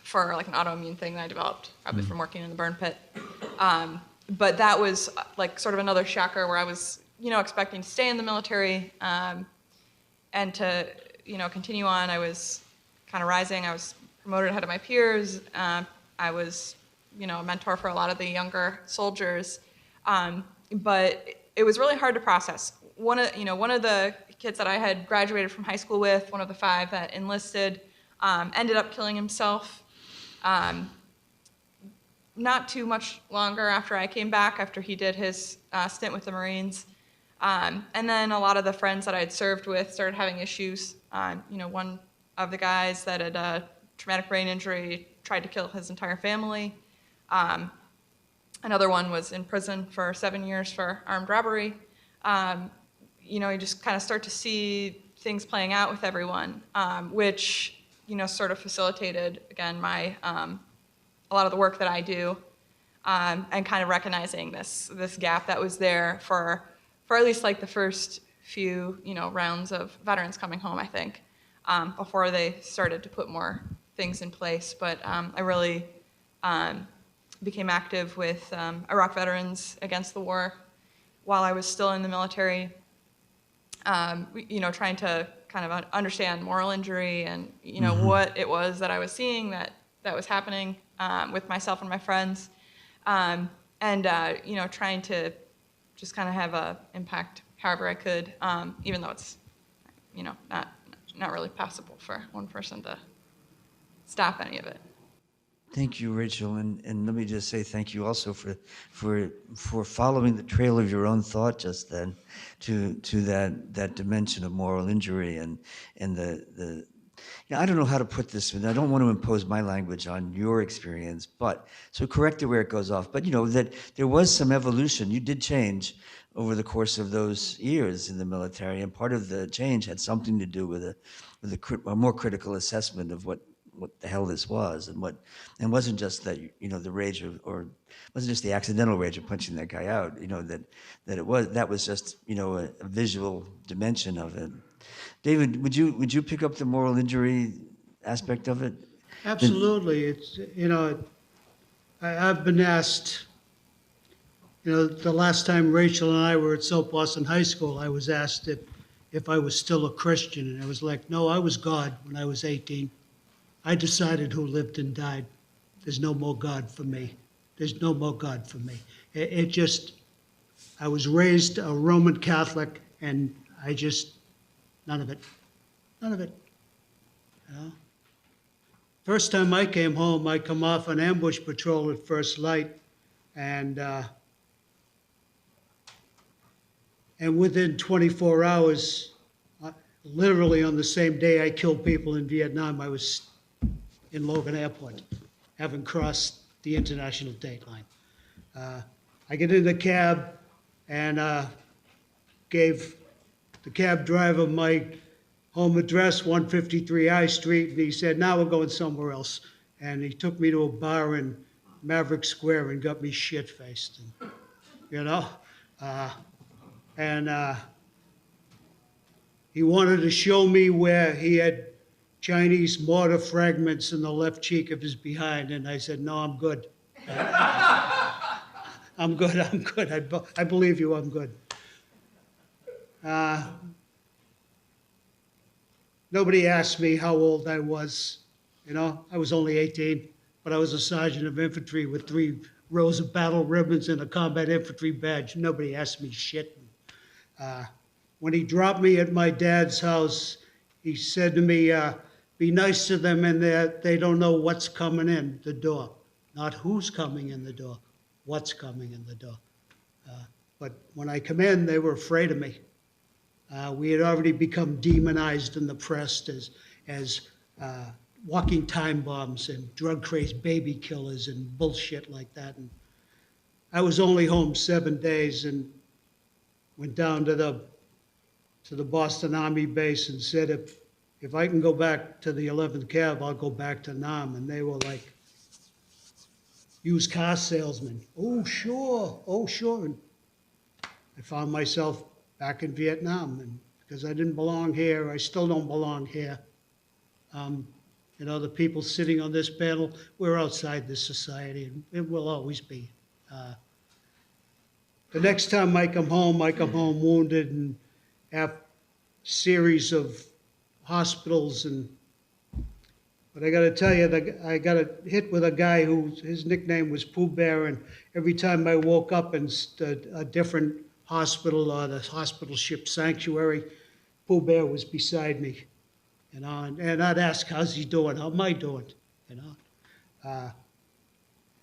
for like an autoimmune thing that I developed, probably from working in the burn pit. But that was like sort of another shocker where I was, expecting to stay in the military and to, continue on. I was kind of rising. I was promoted ahead of my peers. I was, a mentor for a lot of the younger soldiers. But it was really hard to process. One of the kids that I had graduated from high school with, one of the 5 that enlisted, ended up killing himself. Not too much longer after I came back, after he did his stint with the Marines. And then a lot of the friends that I had served with started having issues. One of the guys that had a traumatic brain injury tried to kill his entire family. Another one was in prison for 7 years for armed robbery. You just kind of start to see things playing out with everyone, which, sort of facilitated, again, my a lot of the work that I do, and kind of recognizing this gap that was there for at least like the first few, rounds of veterans coming home, I think, before they started to put more things in place. But I really became active with Iraq Veterans Against the War while I was still in the military, trying to kind of understand moral injury and, what it was that I was seeing that was happening with myself and my friends, and trying to just kind of have a impact however I could, even though it's, not really possible for one person to stop any of it. Thank you, Rachel, and let me just say thank you also for following the trail of your own thought just then to that dimension of moral injury and the I don't know how to put this, and I don't want to impose my language on your experience, but so correct it where it goes off. But that there was some evolution. You did change over the course of those years in the military, and part of the change had something to do with a more critical assessment of what the hell this was, and wasn't just that the rage or wasn't just the accidental rage of punching that guy out. That was just a visual dimension of it. David, would you pick up the moral injury aspect of it? Absolutely. It's, I've been asked, the last time Rachel and I were at South Boston High School, I was asked if I was still a Christian. And I was like, no, I was God when I was 18. I decided who lived and died. There's no more God for me. There's no more God for me. I was raised a Roman Catholic, and none of it. None of it. First time I came home, I come off an ambush patrol at first light, and within 24 hours, literally on the same day I killed people in Vietnam, I was in Logan Airport, having crossed the international date line. I get in the cab and gave the cab driver my home address, 153 I Street, and he said, now we're going somewhere else. And he took me to a bar in Maverick Square and got me shit-faced. And he wanted to show me where he had Chinese mortar fragments in the left cheek of his behind, and I said, no, I'm good. I'm good. I believe you, I'm good. Nobody asked me how old I was. I was only 18, but I was a sergeant of infantry with 3 rows of battle ribbons and a combat infantry badge. Nobody asked me shit. When he dropped me at my dad's house, he said to me, be nice to them in there. They don't know what's coming in the door. Not who's coming in the door, what's coming in the door. But when I come in, they were afraid of me. We had already become demonized in the press as walking time bombs and drug-crazed baby killers and bullshit like that. And I was only home 7 days and went down to the Boston Army base and said, if I can go back to the 11th Cab, I'll go back to Nam. And they were like, used car salesman. Oh, sure. Oh, sure. And I found myself back in Vietnam. And because I didn't belong here, I still don't belong here. You know, the people sitting on this panel, we're outside this society, and it will always be. The next time I come home wounded and have series of hospitals but I got to tell you, I got hit with a guy his nickname was Pooh Bear, and every time I woke up in a different hospital or the hospital ship sanctuary, Pooh Bear was beside me, you know, and I'd ask, how's he doing? How am I doing? You know.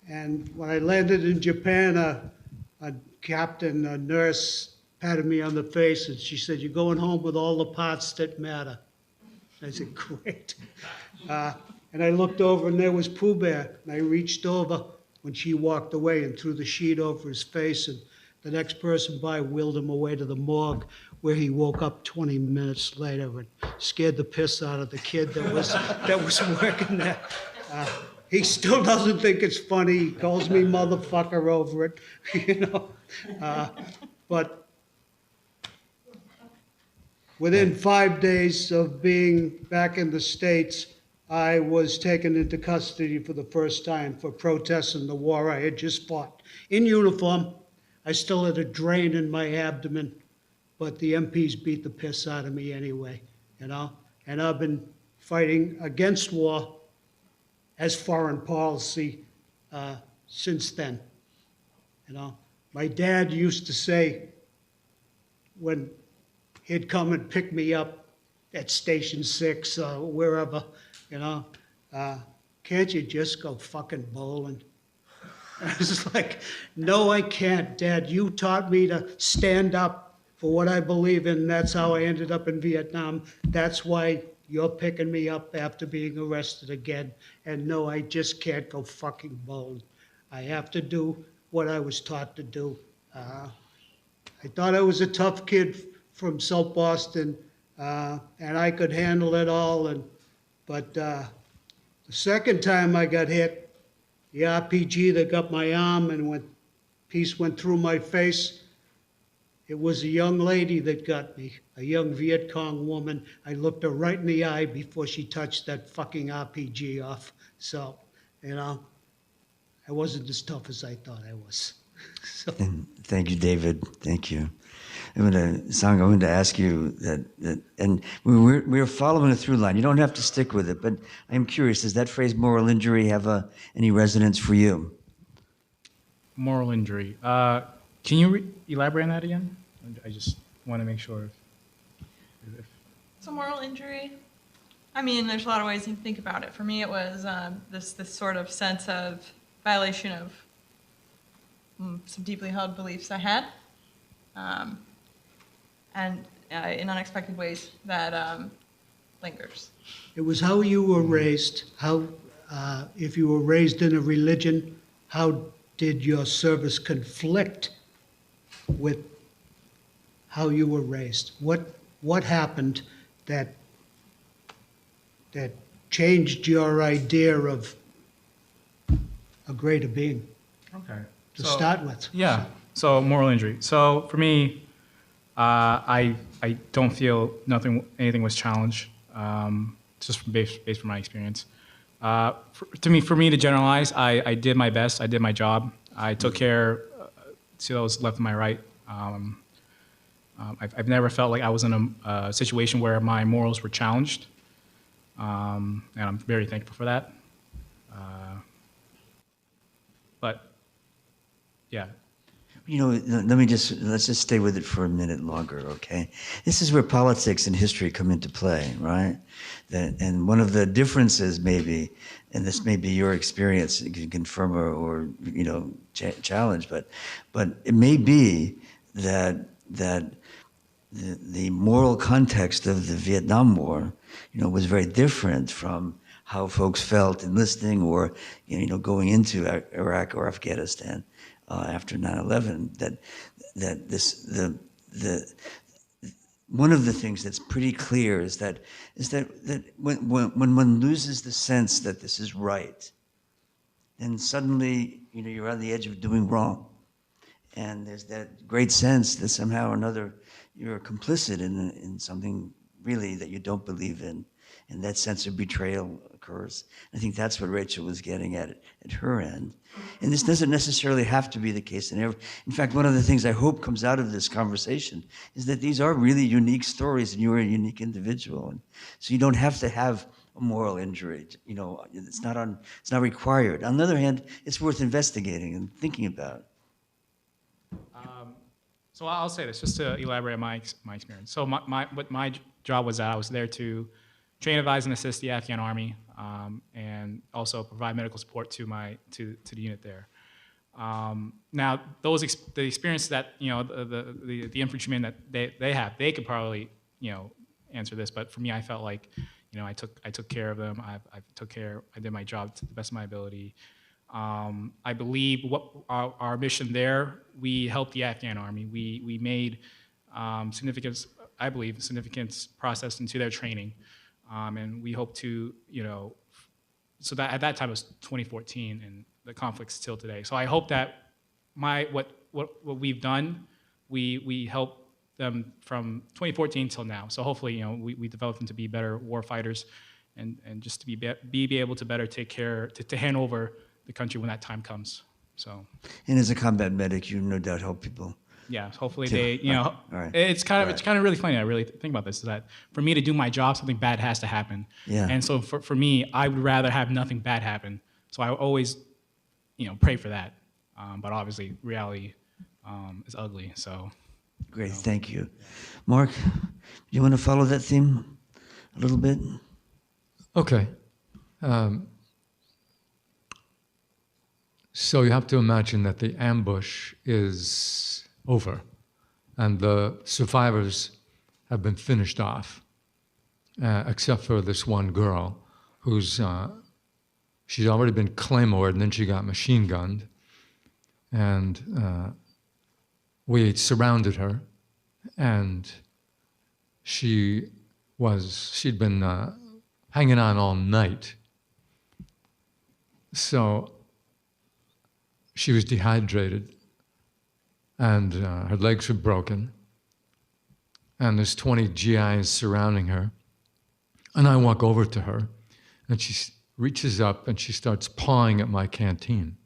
And when I landed in Japan, a captain, a nurse, patted me on the face, and she said, "You're going home with all the parts that matter." I said, "Great." And I looked over, and there was Pooh Bear. And I reached over when she walked away and threw the sheet over his face. And the next person by wheeled him away to the morgue, where he woke up 20 minutes later and scared the piss out of the kid that was working there. He still doesn't think it's funny. He calls me motherfucker over it, you know. But within 5 days of being back in the States, I was taken into custody for the first time for protesting the war I had just fought. In uniform, I still had a drain in my abdomen, but the MPs beat the piss out of me anyway, you know? And I've been fighting against war as foreign policy since then, you know? My dad used to say, when he'd come and pick me up at Station 6 or wherever, you know, can't you just go fucking bowling? I was like, no, I can't, Dad. You taught me to stand up for what I believe in. That's how I ended up in Vietnam. That's why you're picking me up after being arrested again. And no, I just can't go fucking bowling. I have to do what I was taught to do. I thought I was a tough kid from South Boston, and I could handle it all. But the second time I got hit, the RPG that got my arm and piece went through my face, it was a young lady that got me, a young Viet Cong woman. I looked her right in the eye before she touched that fucking RPG off. So, you know, I wasn't as tough as I thought I was. So. And thank you, David. Thank you. Sang, I wanted to ask you that and we're following a through line. You don't have to stick with it, but I'm curious, does that phrase moral injury have any resonance for you? Moral injury. Can you elaborate on that again? I just want to make sure. So moral injury, I mean, there's a lot of ways you can think about it. For me, it was this sort of sense of violation of some deeply held beliefs I had. And in unexpected ways that lingers. It was how you were raised, how, if you were raised in a religion, how did your service conflict with how you were raised? What happened that changed your idea of a greater being Okay. to start with? Yeah. So moral injury. So for me, I don't feel anything was challenged. Just based from my experience. For me to generalize, I did my best. I did my job. I took care to those left and my right. I've never felt like I was in a situation where my morals were challenged, and I'm very thankful for that. But yeah. You know, let's just stay with it for a minute longer, okay? This is where politics and history come into play, right? And one of the differences maybe, and this may be your experience, you can confirm or you know, challenge, but it may be that the moral context of the Vietnam War, you know, was very different from how folks felt enlisting or, you know, going into Iraq or Afghanistan. After 9/11, that one of the things that's pretty clear is that when one loses the sense that this is right, then suddenly, you're on the edge of doing wrong. And there's that great sense that somehow or another you're complicit in something really that you don't believe in. And that sense of betrayal occurs. I think that's what Rachel was getting at her end. And this doesn't necessarily have to be the case. In fact, one of the things I hope comes out of this conversation is that these are really unique stories and you're a unique individual. And so you don't have to have a moral injury. It's not required. On the other hand, it's worth investigating and thinking about. So I'll say this, just to elaborate on my experience. So what my job was that I was there to train, advise, and assist the Afghan Army, and also provide medical support to the unit there. Now, the experience that the infantrymen that they have, they could probably answer this, but for me, I felt like I took care of them. I did my job to the best of my ability. I believe what our mission there, we helped the Afghan Army. We made significant process into their training, and we hope to, so that at that time it was 2014, and the conflict's still today. So I hope that what we've done, we help them from 2014 till now. So hopefully, we develop them to be better war fighters, and just to be able to better take care, to hand over the country when that time comes. So. And as a combat medic, you no doubt help people. Yeah, hopefully they, right. It's kind of really funny. I really think about this, is that for me to do my job, something bad has to happen. Yeah. And so for me, I would rather have nothing bad happen. So I always, pray for that. But obviously, reality is ugly. So. Great, thank you, Marc. You want to follow that theme a little bit? Okay. So you have to imagine that the ambush is over, and the survivors have been finished off, except for this one girl who's, she's already been claymored, and then she got machine gunned, and we surrounded her, and she'd been hanging on all night. So she was dehydrated, and her legs were broken, and there's 20 GIs surrounding her. And I walk over to her, and she reaches up and she starts pawing at my canteen.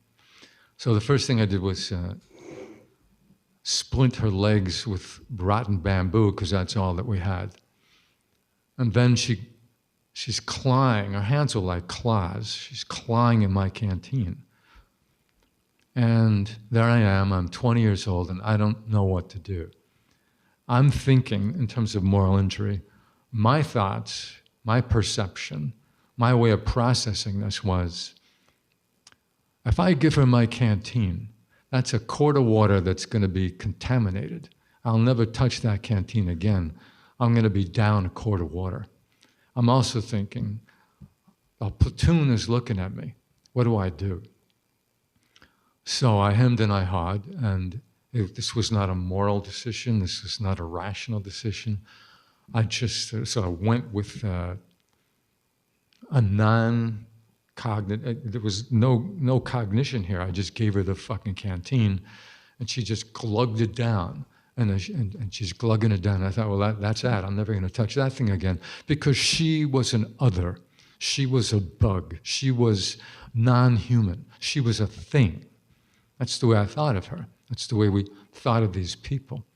So the first thing I did was splint her legs with rotten bamboo, because that's all that we had. And then she's clawing, her hands are like claws, she's clawing in my canteen. And there I am, I'm 20 years old, and I don't know what to do. I'm thinking, in terms of moral injury, my thoughts, my perception, my way of processing this was, if I give her my canteen, that's a quart of water that's going to be contaminated. I'll never touch that canteen again. I'm going to be down a quart of water. I'm also thinking, a platoon is looking at me. What do I do? So I hemmed and I hawed, and this was not a moral decision. This was not a rational decision. I just sort of went with a non-cognitive, there was no cognition here. I just gave her the fucking canteen, and she just glugged it down. And she's glugging it down. I thought, well, that's that. I'm never going to touch that thing again. Because she was an other. She was a bug. She was non-human. She was a thing. That's the way I thought of her. That's the way we thought of these people.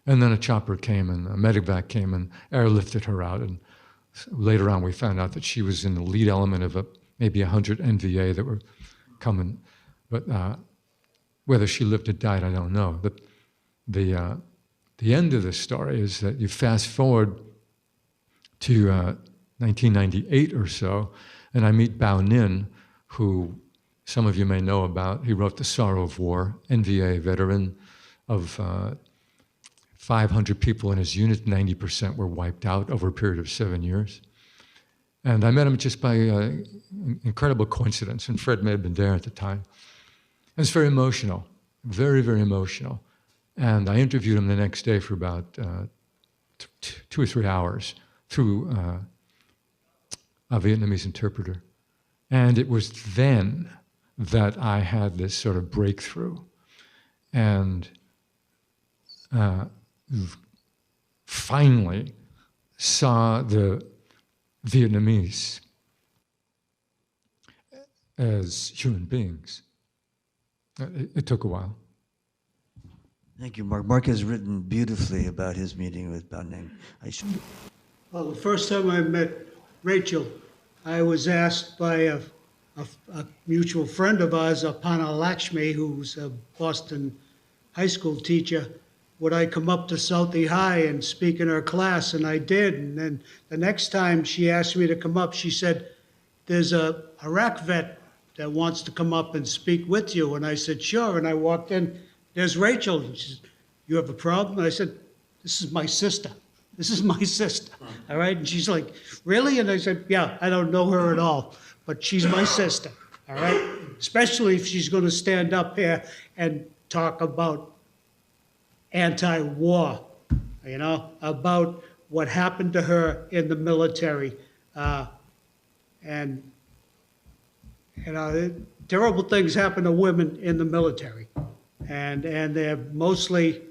And then a chopper came, and a medevac came and airlifted her out. And later on, we found out that she was in the lead element of maybe 100 NVA that were coming. But whether she lived or died, I don't know. The end of the story is that you fast forward to 1998 or so, and I meet Bao Nin, who some of you may know about. He wrote The Sorrow of War, NVA veteran of 500 people in his unit, 90% were wiped out over a period of 7 years. And I met him just by incredible coincidence, and Fred may have been there at the time. It was very emotional, very, very emotional. And I interviewed him the next day for about 2 or 3 hours through a Vietnamese interpreter. And it was then that I had this sort of breakthrough and finally saw the Vietnamese as human beings. It took a while. Thank you, Mark. Mark has written beautifully about his meeting with Bao Ning. Well, the first time I met Rachel, I was asked by a mutual friend of ours, Apana Lakshmi, who's a Boston high school teacher, would I come up to Southie High and speak in her class, and I did. And then the next time she asked me to come up, she said, there's a Iraq vet that wants to come up and speak with you. And I said, sure. And I walked in, there's Rachel. And she said, you have a problem? And I said, this is my sister. This is my sister, all right? And she's like, really? And I said, yeah, I don't know her at all, but she's my sister, all right? Especially if she's going to stand up here and talk about anti-war, you know, about what happened to her in the military. And, you know, terrible things happen to women in the military. And they're mostly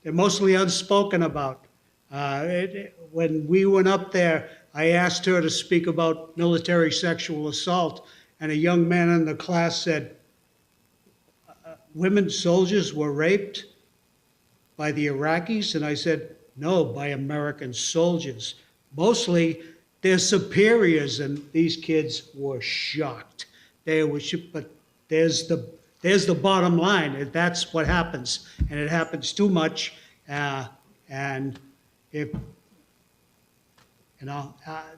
unspoken about. When we went up there, I asked her to speak about military sexual assault, and a young man in the class said, women soldiers were raped by the Iraqis? And I said, no, by American soldiers. Mostly their superiors, and these kids were shocked. They were, but there's the bottom line. That's what happens, and it happens too much. And if you know,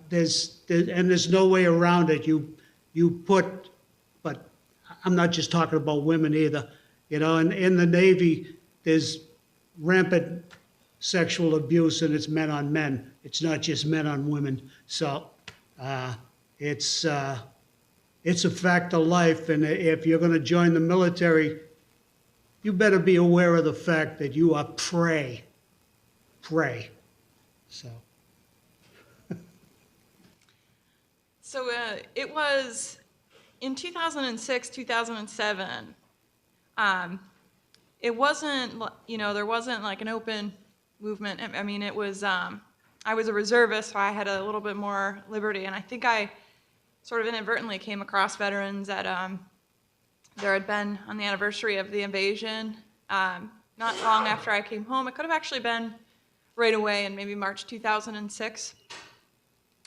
there's no way around it. You put, but I'm not just talking about women either. You know, and in the Navy, there's rampant sexual abuse, and it's men on men. It's not just men on women. So it's a fact of life. And if you're going to join the military, you better be aware of the fact that you are prey. Prey. So. So it was in 2006, 2007. It wasn't, you know, there wasn't like an open movement. I mean, it was, I was a reservist, so I had a little bit more liberty. And I think I sort of inadvertently came across veterans that there had been on the anniversary of the invasion, not long after I came home. It could have actually been right away in maybe March 2006.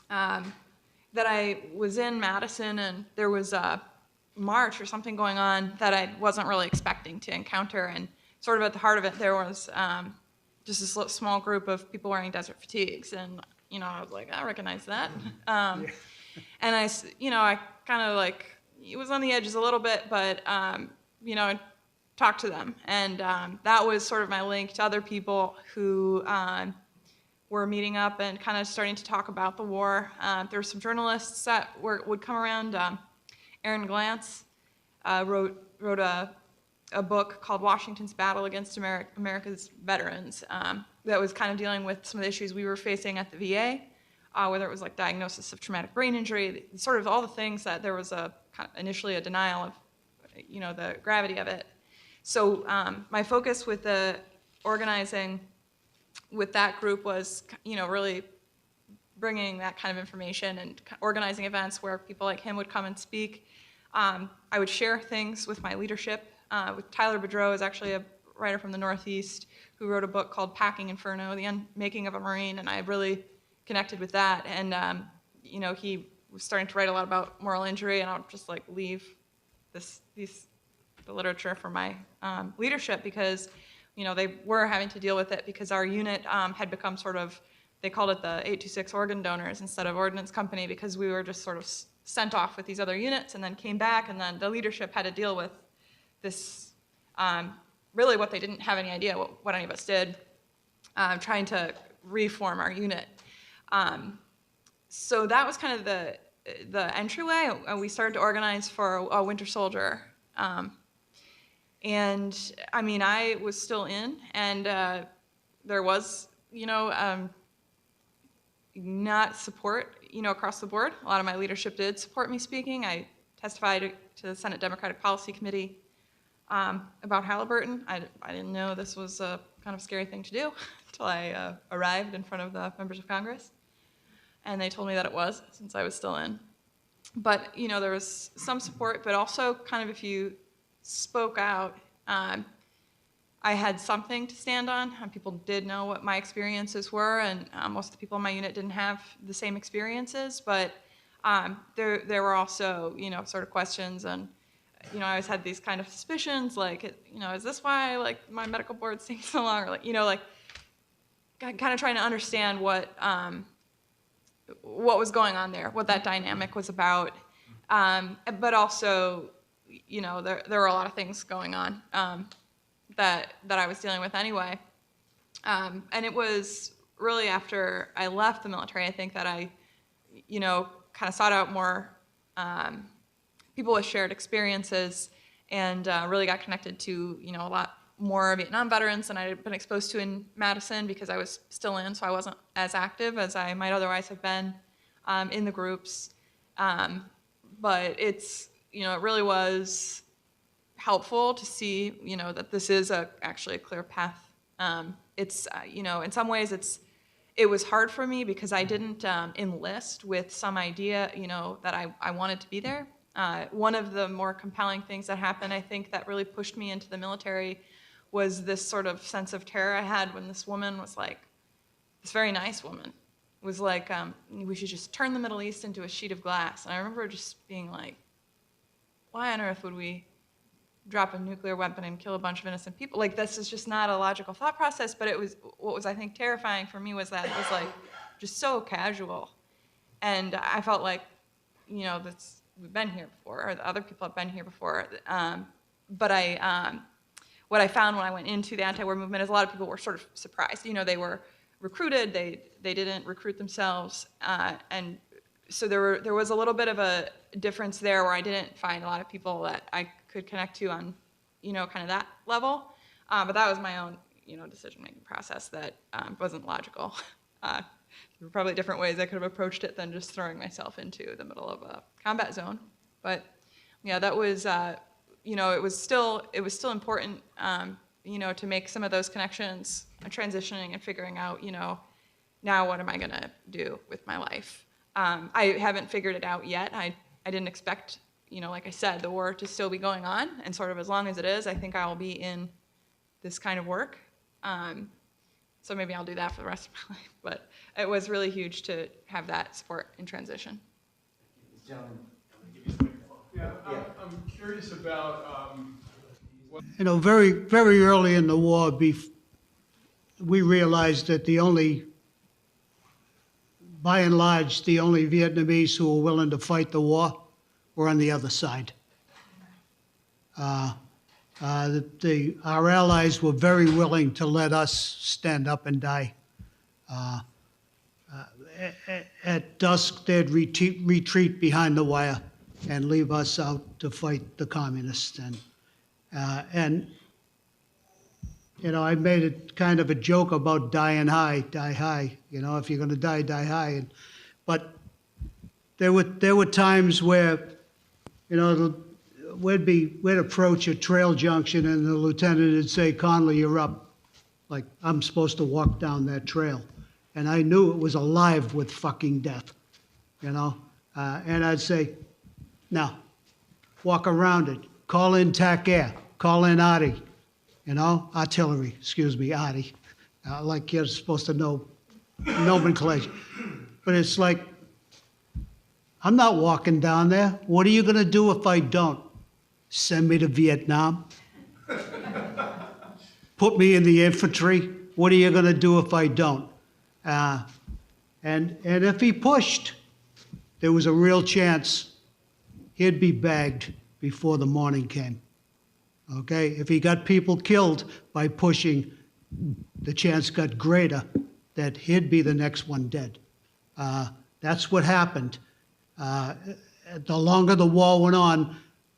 That I was in Madison, and there was a march or something going on that I wasn't really expecting to encounter. And sort of at the heart of it, there was just this small group of people wearing desert fatigues. And, you know, I was like, I recognize that. And I, you know, I kind of like, it was on the edges a little bit, but, you know, I talked to them. And that was sort of my link to other people who were meeting up and kind of starting to talk about the war. There were some journalists that would come around. Aaron Glantz wrote a book called Washington's Battle Against America's Veterans that was kind of dealing with some of the issues we were facing at the VA, whether it was like diagnosis of traumatic brain injury, sort of all the things that there was initially a denial of, you know, the gravity of it. So my focus with the organizing with that group was, you know, really bringing that kind of information and organizing events where people like him would come and speak. I would share things with my leadership. With Tyler Boudreau is actually a writer from the Northeast who wrote a book called Packing Inferno, The Unmaking of a Marine, and I really connected with that. And, you know, he was starting to write a lot about moral injury, and I would just like leave the literature for my leadership because, you know, they were having to deal with it because our unit had become sort of, they called it the 826 organ donors instead of ordnance company because we were just sort of sent off with these other units and then came back, and then the leadership had to deal with this, really what they didn't have any idea what any of us did, trying to reform our unit. So that was kind of the entryway. We started to organize for a winter soldier. And I mean, I was still in, and there was, not support, across the board. A lot of my leadership did support me speaking. I testified to the Senate Democratic Policy Committee about Halliburton. I didn't know this was a kind of scary thing to do until I arrived in front of the members of Congress. And they told me that it was, since I was still in. But, there was some support, but also kind of if you spoke out, I had something to stand on. People did know what my experiences were, and most of the people in my unit didn't have the same experiences, but there were also, sort of questions, and, I always had these kind of suspicions, like, is this why, like, my medical board's taking so long, or, like, kind of trying to understand what was going on there, what that dynamic was about, but also, there were a lot of things going on that I was dealing with anyway. And it was really after I left the military, I think that I, kind of sought out more people with shared experiences and really got connected to, a lot more Vietnam veterans than I had been exposed to in Madison because I was still in, so I wasn't as active as I might otherwise have been in the groups. But it's, it really was helpful to see, that this is actually a clear path. It's, in some ways it was hard for me because I didn't enlist with some idea, that I wanted to be there. One of the more compelling things that happened, I think, that really pushed me into the military was this sort of sense of terror I had when this woman was like, this very nice woman, was like, we should just turn the Middle East into a sheet of glass. And I remember just being like, why on earth would we drop a nuclear weapon and kill a bunch of innocent people? Like, this is just not a logical thought process, but what was, I think, terrifying for me was that it was like just so casual. And I felt like, we've been here before, or the other people have been here before. But what I found when I went into the anti-war movement is a lot of people were sort of surprised. They were recruited, they didn't recruit themselves, and so there was a little bit of a difference there where I didn't find a lot of people that I could connect to on, kind of that level. But that was my own, decision-making process that wasn't logical. There were probably different ways I could have approached it than just throwing myself into the middle of a combat zone. But yeah, that was, it was still important, to make some of those connections, transitioning and figuring out, now what am I gonna do with my life? I haven't figured it out yet. I didn't expect, like I said, the war to still be going on, and sort of as long as it is, I think I'll be in this kind of work. So maybe I'll do that for the rest of my life. But it was really huge to have that support in transition. Yeah, I'm curious about Very, very early in the war, we realized that by and large, the only Vietnamese who were willing to fight the war were on the other side. Our allies were very willing to let us stand up and die. At dusk, they'd retreat behind the wire and leave us out to fight the communists. And I made it kind of a joke about dying high, die high. If you're going to die, die high. But there were times where, we'd approach a trail junction and the lieutenant would say, "Conley, you're up." Like, I'm supposed to walk down that trail. And I knew it was alive with fucking death, and I'd say, "No, walk around it. Call in TAC Air. Call in Artie. Artillery, excuse me, Artie." Like you're supposed to know nomenclature. But it's like, I'm not walking down there. What are you going to do if I don't? Send me to Vietnam? Put me in the infantry? What are you going to do if I don't? And if he pushed, there was a real chance he'd be bagged before the morning came. Okay? If he got people killed by pushing, the chance got greater that he'd be the next one dead. That's what happened. The longer the war went on,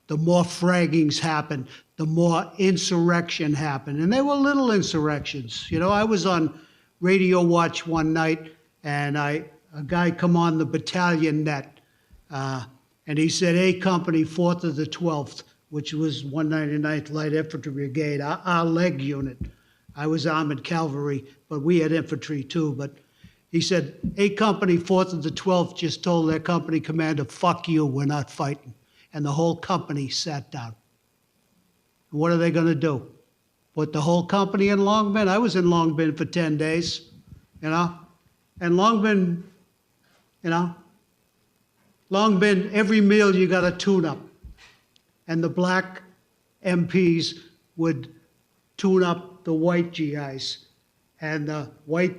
the more fraggings happened, the more insurrection happened. And they were little insurrections. You know, I was on radio watch one night, and a guy come on the battalion net, and he said, A Company, 4th of the 12th, which was 199th Light Infantry Brigade, our leg unit. I was Armored Cavalry, but we had infantry too. But he said, A Company, 4th of the 12th, just told their company commander, fuck you, we're not fighting. And the whole company sat down. What are they going to do? Put the whole company in Long Bin? I was in Long Bin for 10 days, you know? And Long Bin, you know, Long Bin, every meal you got a tune-up. And the black MPs would tune up the white GIs. And the white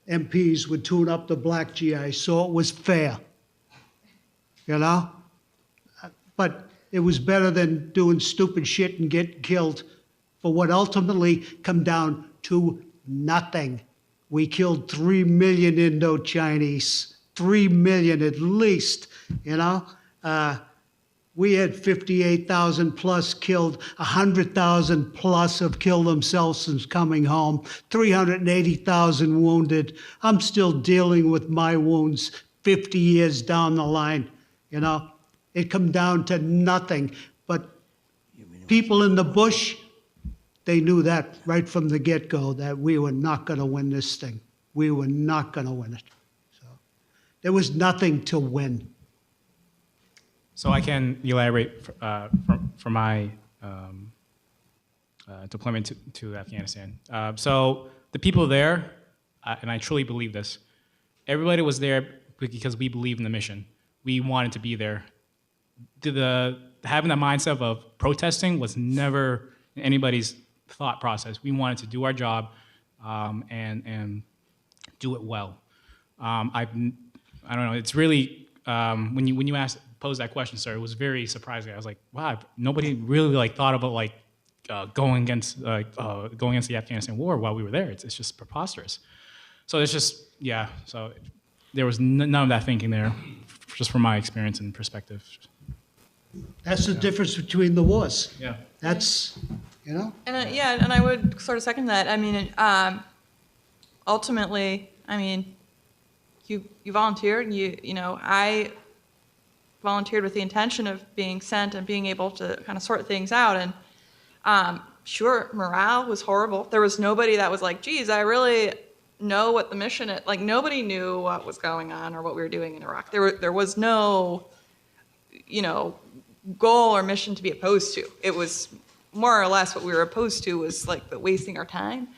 MPs would tune up the black GIs, so it was fair, you know? But it was better than doing stupid shit and getting killed for what ultimately come down to nothing. We killed 3 million Indo-Chinese, 3 million at least, you know? We had 58,000 plus killed, 100,000 plus have killed themselves since coming home, 380,000 wounded. I'm still dealing with my wounds 50 years down the line, you know? It come down to nothing. But people in the bush, they knew that right from the get-go, that we were not going to win this thing. We were not going to win it. So there was nothing to win. So I can elaborate for my deployment to Afghanistan. So the people there, and I truly believe this, everybody was there because we believed in the mission. We wanted to be there. Having that mindset of protesting was never anybody's thought process. We wanted to do our job and do it well. I don't know. It's really when you posed that question, sir, it was very surprising. I was like, wow, nobody really thought about going against the Afghanistan war while we were there. It's just preposterous. So it's just So there was none of that thinking there, just from my experience and perspective. That's the difference between the wars. Yeah. That's, you know? And and I would sort of second that. I mean, ultimately, I mean, you volunteered. You know, I volunteered with the intention of being sent and being able to kind of sort things out. And sure, morale was horrible. There was nobody that was like, geez, I really know what the mission is. Like, nobody knew what was going on or what we were doing in Iraq. There was no, you know, goal or mission to be opposed to. It was more or less what we were opposed to was like the wasting our time.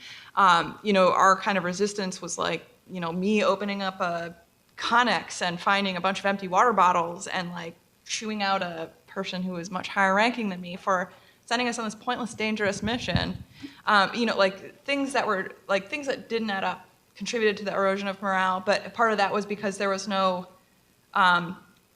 You know, our kind of resistance was like, you know, me opening up a Connex and finding a bunch of empty water bottles and like chewing out a person who was much higher ranking than me for sending us on this pointless, dangerous mission. You know, like things that didn't add up contributed to the erosion of morale, but part of that was because there was no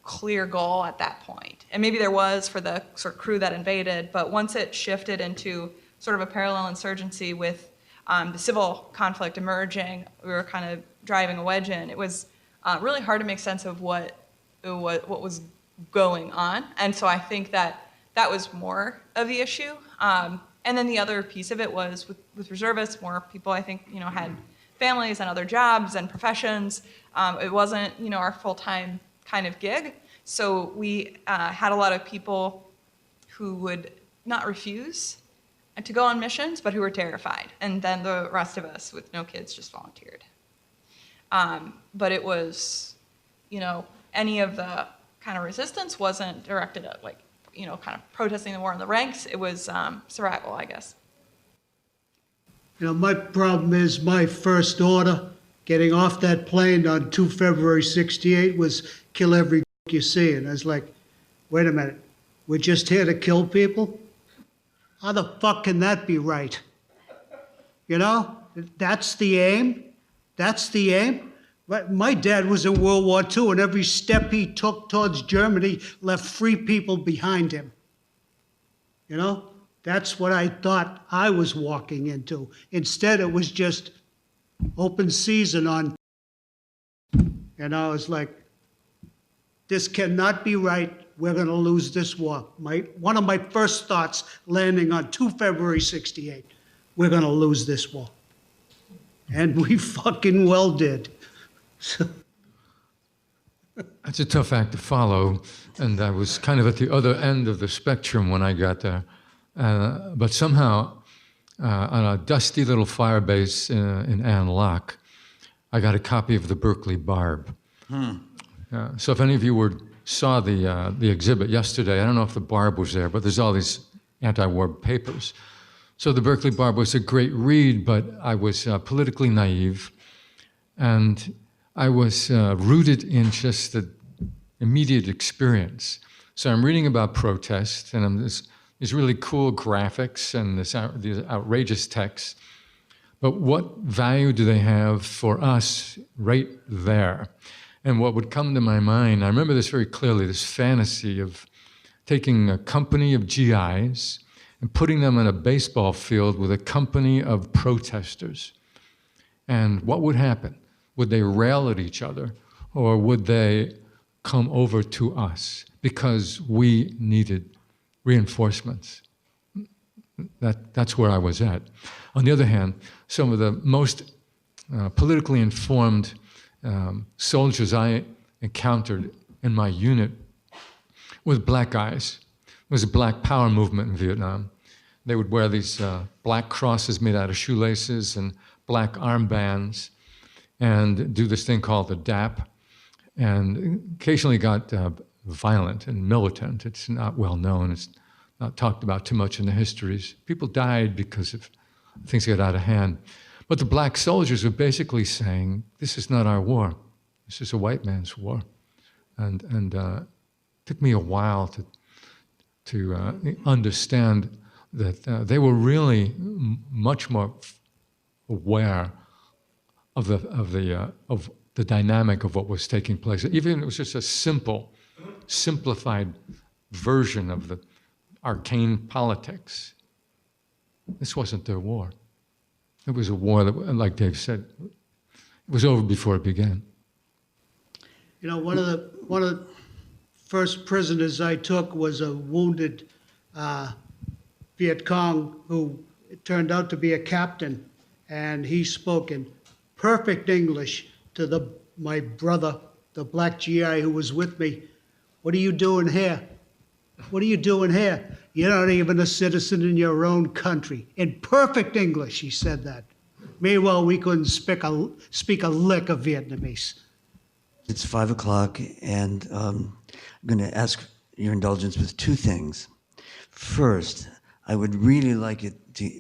clear goal at that point. And maybe there was for the sort of crew that invaded, but once it shifted into sort of a parallel insurgency with the civil conflict emerging, we were kind of driving a wedge in. It was really hard to make sense of what was going on. And so I think that was more of the issue. And then the other piece of it was with reservists, more people I think, you know, had families and other jobs and professions. It wasn't, you know, our full-time kind of gig. So we had a lot of people who would not refuse to go on missions, but who were terrified. And then the rest of us with no kids just volunteered. But it was, you know, any of the kind of resistance wasn't directed at like, you know, kind of protesting the war in the ranks. It was survival, I guess. You know, my problem is my first order getting off that plane on 2 February 68 was kill every you see. And I was like, wait a minute, we're just here to kill people? How the fuck can that be right? You know, that's the aim? That's the aim? But my dad was in World War II, and every step he took towards Germany left free people behind him. You know, that's what I thought I was walking into. Instead, it was just open season on, and I was like, this cannot be right. we're going to lose this war. One of my first thoughts landing on 2 February 68, we're going to lose this war. And we fucking well did. That's a tough act to follow, and I was kind of at the other end of the spectrum when I got there. But somehow, on a dusty little fire base in An Loch, I got a copy of the Berkeley Barb. So if any of you saw the exhibit yesterday, I don't know if the Barb was there, but there's all these anti-war papers. So the Berkeley Barb was a great read, but I was politically naive, and I was rooted in just the immediate experience. So I'm reading about protest, and these really cool graphics and these outrageous texts. But what value do they have for us right there? And what would come to my mind, I remember this very clearly, this fantasy of taking a company of GIs and putting them on a baseball field with a company of protesters. And what would happen? Would they rail at each other, or would they come over to us because we needed reinforcements? That's where I was at. On the other hand, some of the most politically informed soldiers I encountered in my unit with black guys. It was a black power movement in Vietnam. They would wear these black crosses made out of shoelaces and black armbands and do this thing called the DAP, and occasionally got violent and militant. It's not well known. It's not talked about too much in the histories. People died because of things got out of hand. But the black soldiers were basically saying, this is not our war. This is a white man's war. And it took me a while to understand that they were really much more aware of the dynamic of what was taking place. Even it was just a simplified version of the arcane politics. This wasn't their war. It was a war that, like Dave said, it was over before it began. You know, one of the first prisoners I took was a wounded Viet Cong who turned out to be a captain, and he spoke in perfect English to my brother, the black GI who was with me. What are you doing here? What are you doing here? You're not even a citizen in your own country. In perfect English, he said that. Meanwhile, we couldn't speak a lick of Vietnamese. It's 5 o'clock, and I'm going to ask your indulgence with two things. First, I would really like it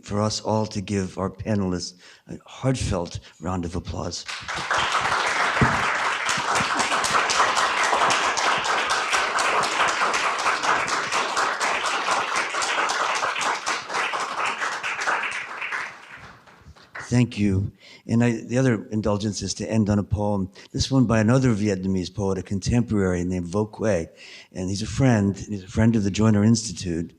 for us all to give our panelists a heartfelt round of applause. Thank you. And the other indulgence is to end on a poem. This one by another Vietnamese poet, a contemporary named Vo Quay. And he's a friend of the Joiner Institute.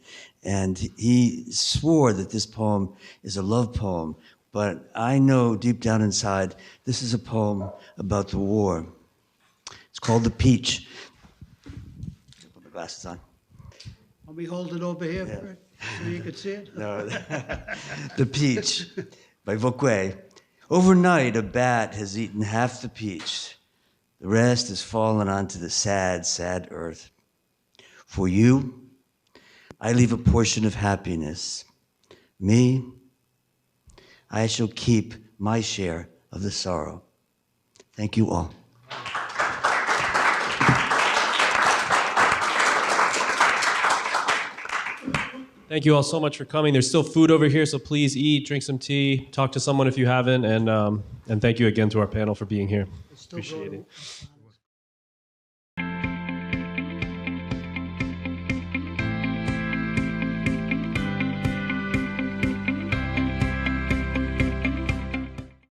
And he swore that this poem is a love poem. But I know deep down inside, this is a poem about the war. It's called The Peach. Put my glasses on. Want me to hold it over here, Yeah. Fred, so you can see it? No, The Peach by Vo Quay. Overnight, a bat has eaten half the peach. The rest has fallen onto the sad, sad earth. For you, I leave a portion of happiness. Me, I shall keep my share of the sorrow. Thank you all. Thank you all so much for coming. There's still food over here, so please eat, drink some tea, talk to someone if you haven't, and thank you again to our panel for being here. Still Appreciate going. it.